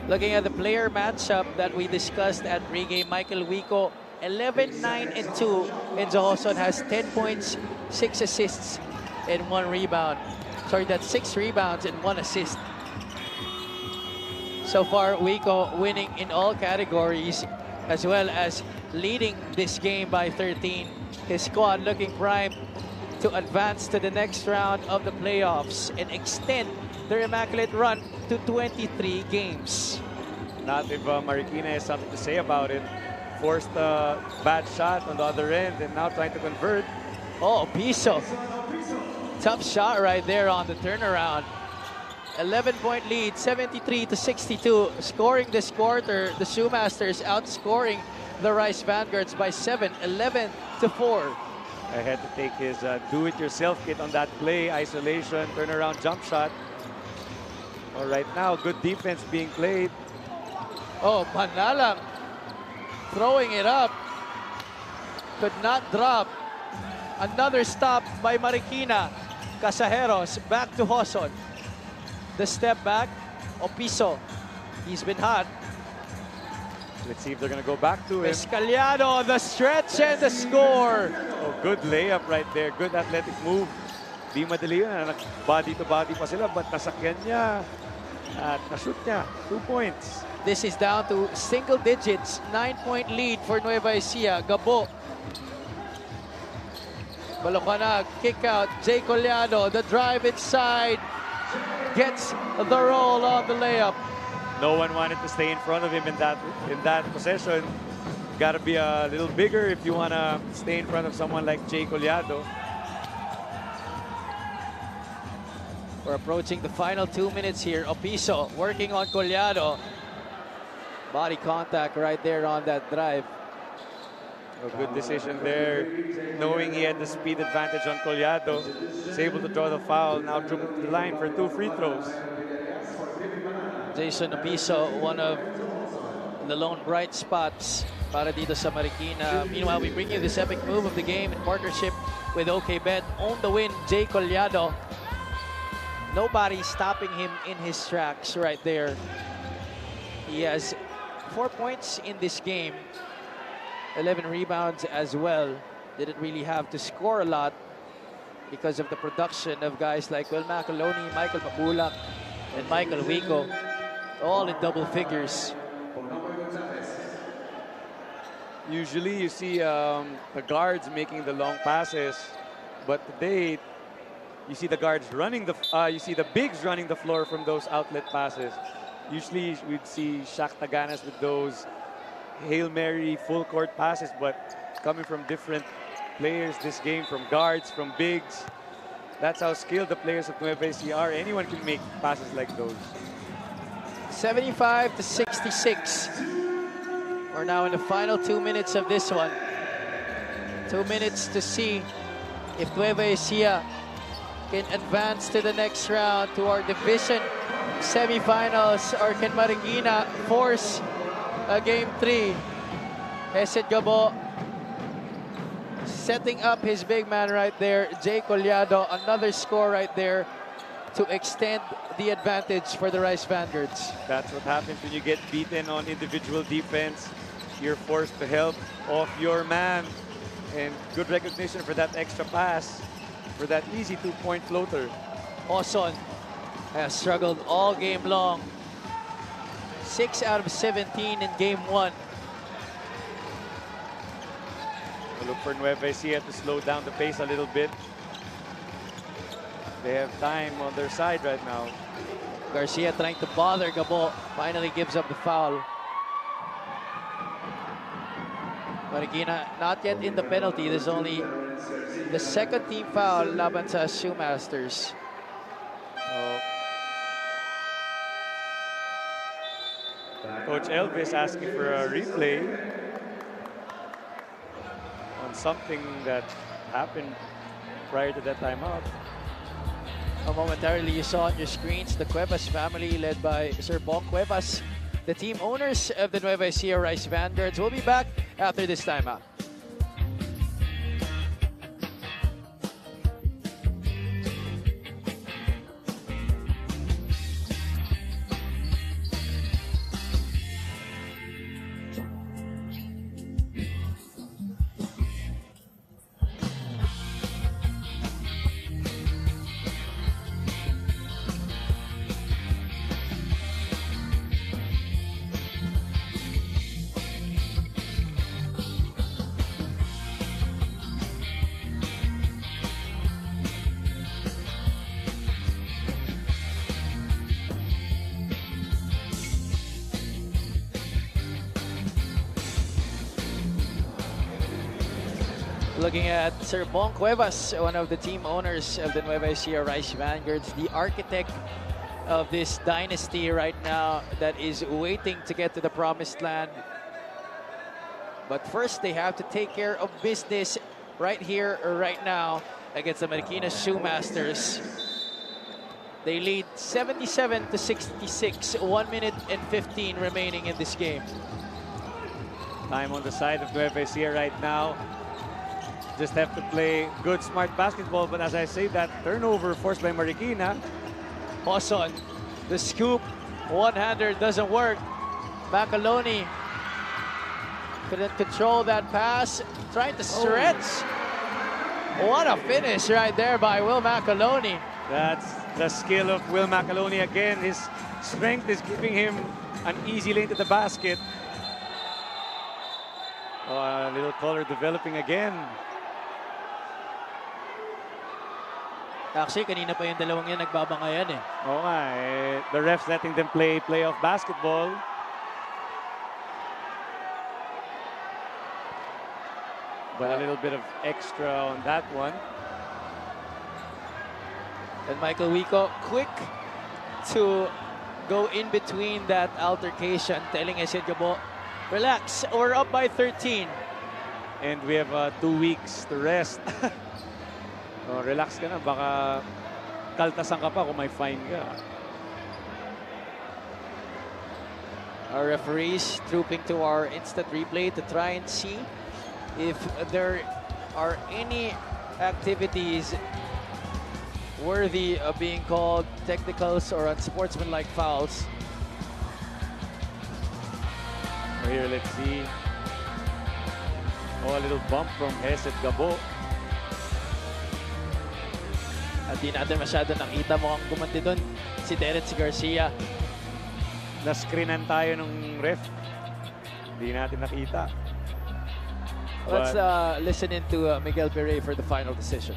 Looking at the player matchup that we discussed at pregame, Michael Wico, 11, 9, and 2. And Johoson has 10 points, 6 assists, and 1 rebound. Sorry, that's 6 rebounds and 1 assist. So far, Wico winning in all categories, as well as leading this game by 13. His squad looking primed to advance to the next round of the playoffs and extend their immaculate run to 23 games. Not if Marikina has something to say about it. Forced a bad shot on the other end and now trying to convert. Oh, Piso. Tough shot right there on the turnaround. 11-point lead, 73-62. Scoring this quarter, the Shoemasters outscoring the Rice Vanguards by 7, 11-4. I had to take his do-it-yourself kit on that play, isolation, turnaround jump shot. Well, right now, good defense being played. Oh, Manalang throwing it up. Could not drop. Another stop by Marikina. Casajeros back to Hoson. The step back, Opiso. He's been hot. Let's see if they're going to go back to him. Escaliano, the stretch and the score. Oh, good layup right there. Good athletic move. Di madali yun. Body to body pa sila, but nasakyan niya. At nashoot niya. 2 points. This is down to single digits. 9-point lead for Nueva Ecija. Gabo. Balokanag, kick out. Jay Collado, the drive inside. Gets the roll on the layup. No one wanted to stay in front of him in that possession. Got to be a little bigger if you want to stay in front of someone like Jay Collado. We're approaching the final 2 minutes here. Opiso working on Collado. Body contact right there on that drive. A good decision there, knowing he had the speed advantage on Collado. He's able to draw the foul, now to the line for 2 free throws. Jason Abiso, one of the lone bright spots para dito sa Marikina. Meanwhile, we bring you this epic move of the game in partnership with OKBet. On the win, Jay Collado. Nobody stopping him in his tracks right there. He has 4 points in this game, 11 rebounds as well. Didn't really have to score a lot because of the production of guys like Will Macaloni, Michael Mabulak, and Michael Wico, all in double figures. Usually you see the guards making the long passes, but today you see the guards running you see the bigs running the floor from those outlet passes. Usually we'd see Shaq Taganas with those Hail Mary full court passes, but coming from different players this game, from guards, from bigs. That's how skilled the players of Nueva Ecija are. Anyone can make passes like those. 75-66. We're now in the final 2 minutes of this one. 2 minutes to see if Nueva Ecija can advance to the next round, to our division semifinals, or can Marikina force a game 3? Hesed Gabo setting up his big man right there, Jay Collado. Another score right there to extend the advantage for the Rice Vanguards. That's what happens when you get beaten on individual defense. You're forced to help off your man. And good recognition for that extra pass, for that easy 2-point floater. Oson has struggled all game long. 6 out of 17 in game 1. We'll look for Nueva Ecija to slow down the pace a little bit. They have time on their side right now. Garcia trying to bother Gabo, finally gives up the foul. Marikina not yet in the penalty. There's only the second team foul laban sa Shoemasters. Coach Elvis asking for a replay on something that happened prior to that timeout. Momentarily you saw on your screens the Cuevas family led by Sir Bong Cuevas, the team owners of the Nueva Ecija Rice Vanguards. We'll be back after this timeout. Looking at Sir Bong Cuevas, one of the team owners of the Nueva Ecija Rice Vanguards, the architect of this dynasty right now that is waiting to get to the promised land. But first, they have to take care of business right here, right now, against the Marikina Shoemasters. They lead 77-66, 1 minute and 15 remaining in this game. Time on the side of Nueva Ecija right now. Just have to play good, smart basketball. But as I say, that turnover forced by Marikina. Oson, the scoop, one-hander doesn't work. Macaloni couldn't control that pass, trying to stretch. What a finish right there by Will Macaloni. That's the skill of Will Macaloni again. His strength is giving him an easy lane to the basket. A little color developing again. Actually, kanina pa yung dalawang yan nagbabangayan eh. Oo nga eh. The refs letting them play playoff basketball. But a little bit of extra on that one. And Michael Wico, quick to go in between that altercation, telling Hesed Gabo, relax, we're up by 13. and we have 2 weeks to rest. So, relax ka na, baka kaltasan ka pa kung may fine ka. Our referees trooping to our instant replay to try and see if there are any activities worthy of being called technicals or unsportsmanlike fouls. So here, let's see. Oh, a little bump from Heset Gabo. At di natin masyado nakita mo ang gumanti doon si Terence Garcia. Na-screenan tayo ng ref. Hindi natin nakita. Let's listen in to Miguel Pere for the final decision.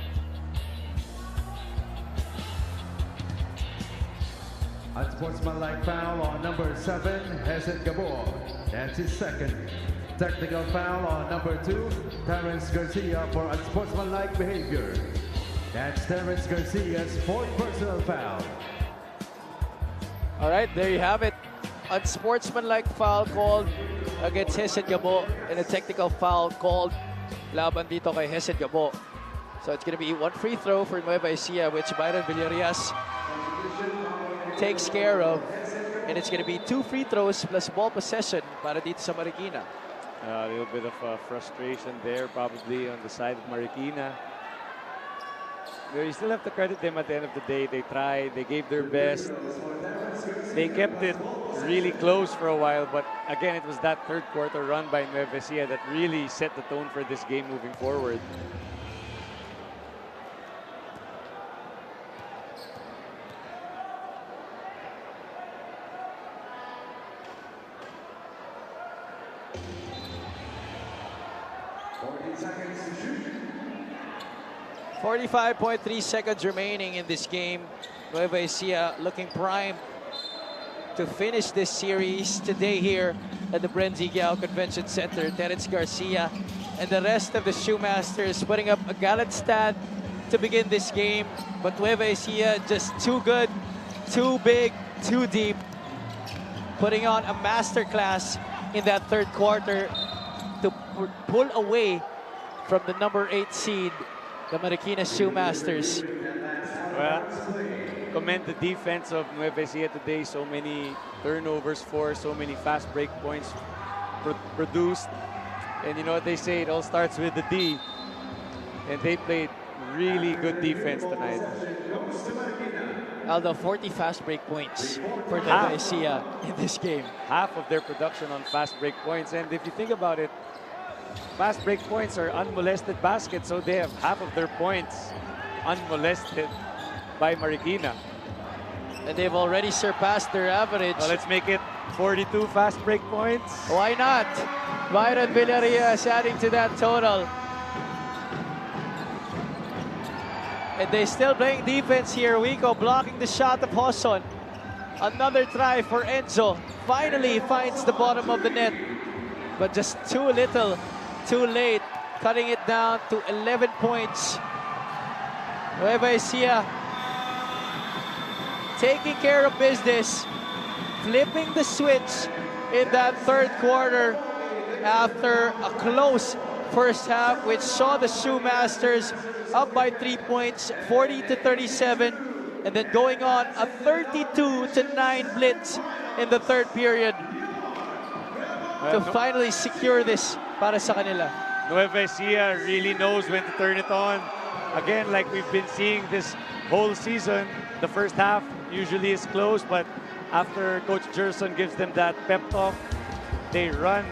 Unsportsmanlike foul on number 7, Heset Gabor. That's his second. Technical foul on number 2, Terence Garcia for unsportsmanlike behavior. That's Terence Garcia's 4th personal foul. All right, there you have it. Unsportsmanlike foul called against Heset Gabo and a technical foul called laban dito kay Heset Gabo. So it's going to be 1 free throw for Nueva Ecija, which Byron Villarias takes care of. And it's going to be 2 free throws plus ball possession para dito sa Marikina. A little bit of frustration there probably on the side of Marikina. But you still have to credit them at the end of the day. They tried, they gave their best. They kept it really close for a while, but again, it was that third quarter run by Nueva Ecija that really set the tone for this game moving forward. Seconds to shoot. 45.3 seconds remaining in this game. Nueva Ecija looking primed to finish this series today here at the Bren Guiao Convention Center. Terence Garcia and the rest of the Shoemasters putting up a gallant stand to begin this game. But Nueva Ecija just too good, too big, too deep. Putting on a masterclass in that third quarter to pull away from the number 8 seed, the Marikina Shoemasters. Well, commend the defense of Nueva Ecija today. So many turnovers forced, so many fast break points produced. And you know what they say, it all starts with the D. And they played really good defense tonight. Aldo, 40 fast break points for Nueva Ecija in this game. Half of their production on fast break points. And if you think about it, fast break points are unmolested baskets, so they have half of their points unmolested by Marikina. And they've already surpassed their average. Well, let's make it 42 fast break points. Why not? Byron Villarias adding to that total. And they still playing defense here. Wico blocking the shot of Hoson. Another try for Enzo. Finally finds the bottom of the net. But just too little, too late. Cutting it down to 11 points. Nueva Ecija taking care of business. Flipping the switch in that third quarter after a close first half, which saw the Shoemasters up by 3 points, 40-37, and then going on a 32-9 blitz in the third period to finally secure this para sa kanila. Nueva Ecija really knows when to turn it on. Again, like we've been seeing this whole season, the first half usually is close, but after Coach Gerson gives them that pep talk, they run.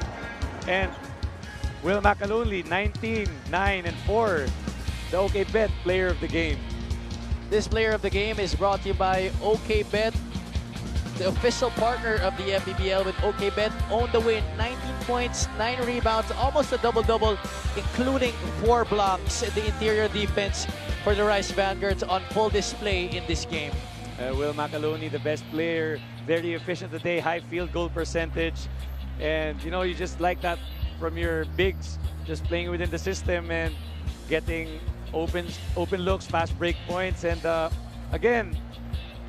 And Will Macaloney, 19, 9, and 4, the OKBet player of the game. This player of the game is brought to you by OKBet, the official partner of the MPBL. With OKBet, own the win, 19 points, 9 rebounds, almost a double-double, including 4 blocks. The interior defense for the Rice Vanguards on full display in this game. Will Macaloney, the best player, very efficient today, high field goal percentage. And, you know, you just like that from your bigs, just playing within the system and getting open looks, fast break points. And again,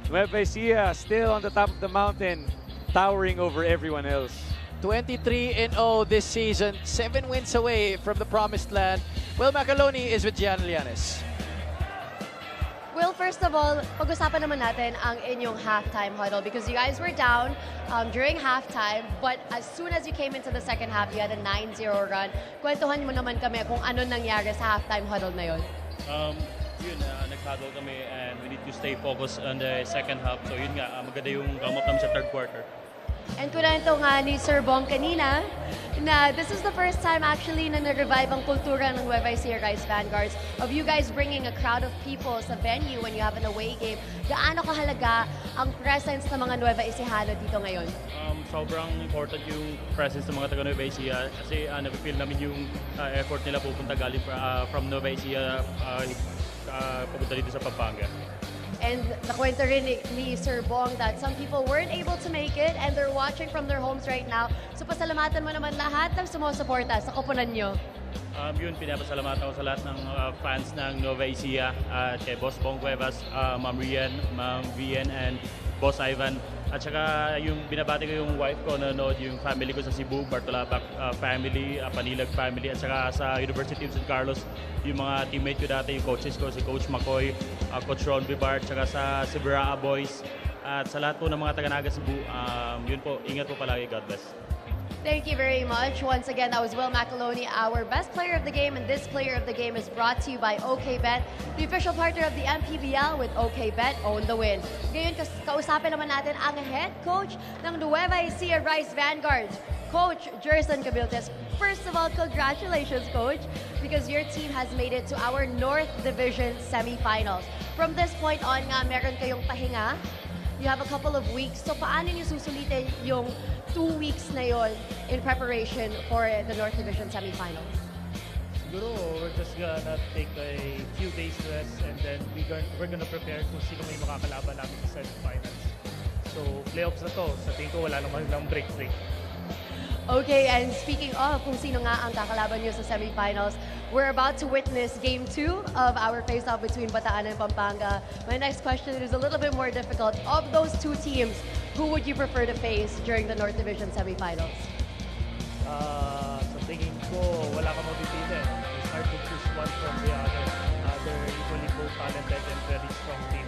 Nueva Ecija still on the top of the mountain, towering over everyone else. 23-0 this season, 7 wins away from the promised land. Will Macaloni is with Gian Lianes. Will, first of all, pag-usapan naman natin ang inyong halftime huddle because you guys were down during halftime, but as soon as you came into the second half, you had a 9-0 run. Kwentuhan mo naman kami kung ano nangyari sa halftime huddle na yun. Nag-huddle kami and we need to stay focused on the second half. So yun nga, maganda yung come up namin sa third quarter. And kunento nga ni Sir Bong kanina na this is the first time actually na na-revive ang kultura ng Nueva Ecija Rice Vanguards of you guys bringing a crowd of people sa venue when you have an away game. Gaano kahalaga ang presence ng mga Nueva Ecijano dito ngayon? Sobrang important yung presence ng mga taga Nueva Ecija kasi napipil namin yung effort nila pupunta galing from Nueva Ecija pupunta dito sa Pampanga. And nakwento rin ni Sir Bong that some people weren't able to make it and they're watching from their homes right now. So pasalamatan mo naman lahat ng sumusuporta sa koponan nyo. Yun, pinapasalamatan ko sa lahat ng fans ng Nueva Ecija, kay Boss Bong Cuevas, Ma'am Rian, Ma'am Vian, and Boss Ivan. At saka yung binabati ko yung wife ko na nanood, yung family ko sa Cebu, Bartolabac family, Panilag family, at saka sa University of San Carlos, yung mga teammate ko dati, yung coaches ko, si Coach Macoy, Coach Ron Bibar, at saka sa Siberaa Boys, at sa lahat po ng mga taga-Naga Cebu, yun po, ingat po palagi, God bless. Thank you very much. Once again, that was Will Macaloni, our best player of the game, and this player of the game is brought to you by OKBet, the official partner of the MPBL with OKBet, own the win. Ngayon, kausapin naman natin ang head coach ng Nueva Ecija Rice Vanguards, Coach Jerson Cabiltes. First of all, congratulations, Coach, because your team has made it to our North Division semifinals. From this point on nga, meron kayong pahinga. You have a couple of weeks. So paano niyo susulitin yung 2 weeks na yon in preparation for the North Division semifinals? Siguro, we're just gonna take a few days rest and then we're gonna prepare kung sino may makakalaban namin sa semifinals. So, playoffs na to. Sa tingin ko, wala naman lang break. Okay, and speaking of kung sino nga ang kakalaban nyo sa semifinals, we're about to witness Game 2 of our face-off between Bataan and Pampanga. My next question is a little bit more difficult. Of those two teams, who would you prefer to face during the North Division semifinals? Sa tingin ko, wala ka mapipili. It's hard to choose one from the other. They're equally both talented and very strong team.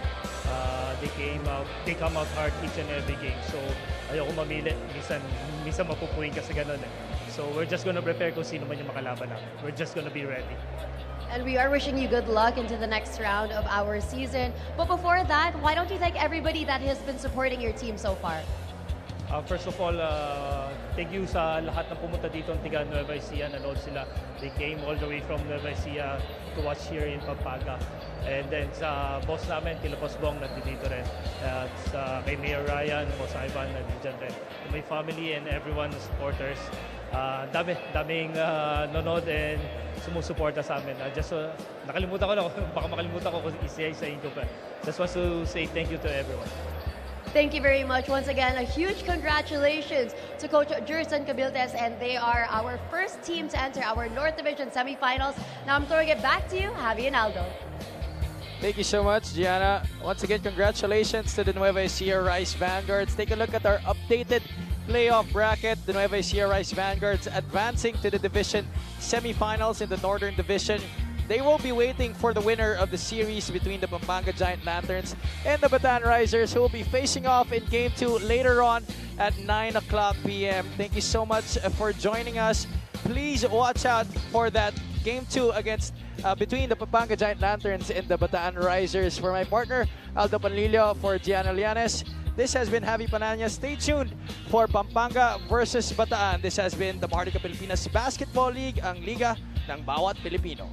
They come out hard each and every game. So, ayoko mamili. Minsan mapupuwing ka sa ganun eh. So, we're just gonna prepare kung sino man yung makalaban namin. We're just gonna be ready. And we are wishing you good luck into the next round of our season. But before that, why don't you thank everybody that has been supporting your team so far? First of all, thank you sa lahat ng pumunta dito ng tiga Nueva Ecija. Nanood sila. They came all the way from Nueva Ecija to watch here in Pampanga. And then sa boss namin, kila Boss Bong, nandito rin. At kay Mayor Ryan, Boss Ivan, nandito rin. To my family and everyone, supporters. Daming nanood and sumusuporta sa amin. Nakalimutan ko na, baka makalimutan ko kung isa-isahin ko pa. Just want to say thank you to everyone. Thank you very much. Once again, a huge congratulations to Coach Jerson Cabiltes, and they are our first team to enter our North Division semifinals. Now I'm throwing it back to you, Javi and Aldo. Thank you so much, Gianna. Once again, congratulations to the Nueva Ecija Rice Vanguards. Take a look at our updated playoff bracket. The Nueva Ecija Rice Vanguards advancing to the division semifinals in the Northern Division. They will be waiting for the winner of the series between the Pampanga Giant Lanterns and the Bataan Risers, who will be facing off in Game 2 later on at 9 o'clock p.m. Thank you so much for joining us. Please watch out for that Game 2 against between the Pampanga Giant Lanterns and the Bataan Risers. For my partner, Aldo Panlilio, for Gianna Lianes, this has been Javi Pananya. Stay tuned for Pampanga versus Bataan. This has been the Marikina Pilipinas Basketball League, ang liga ng bawat Pilipino.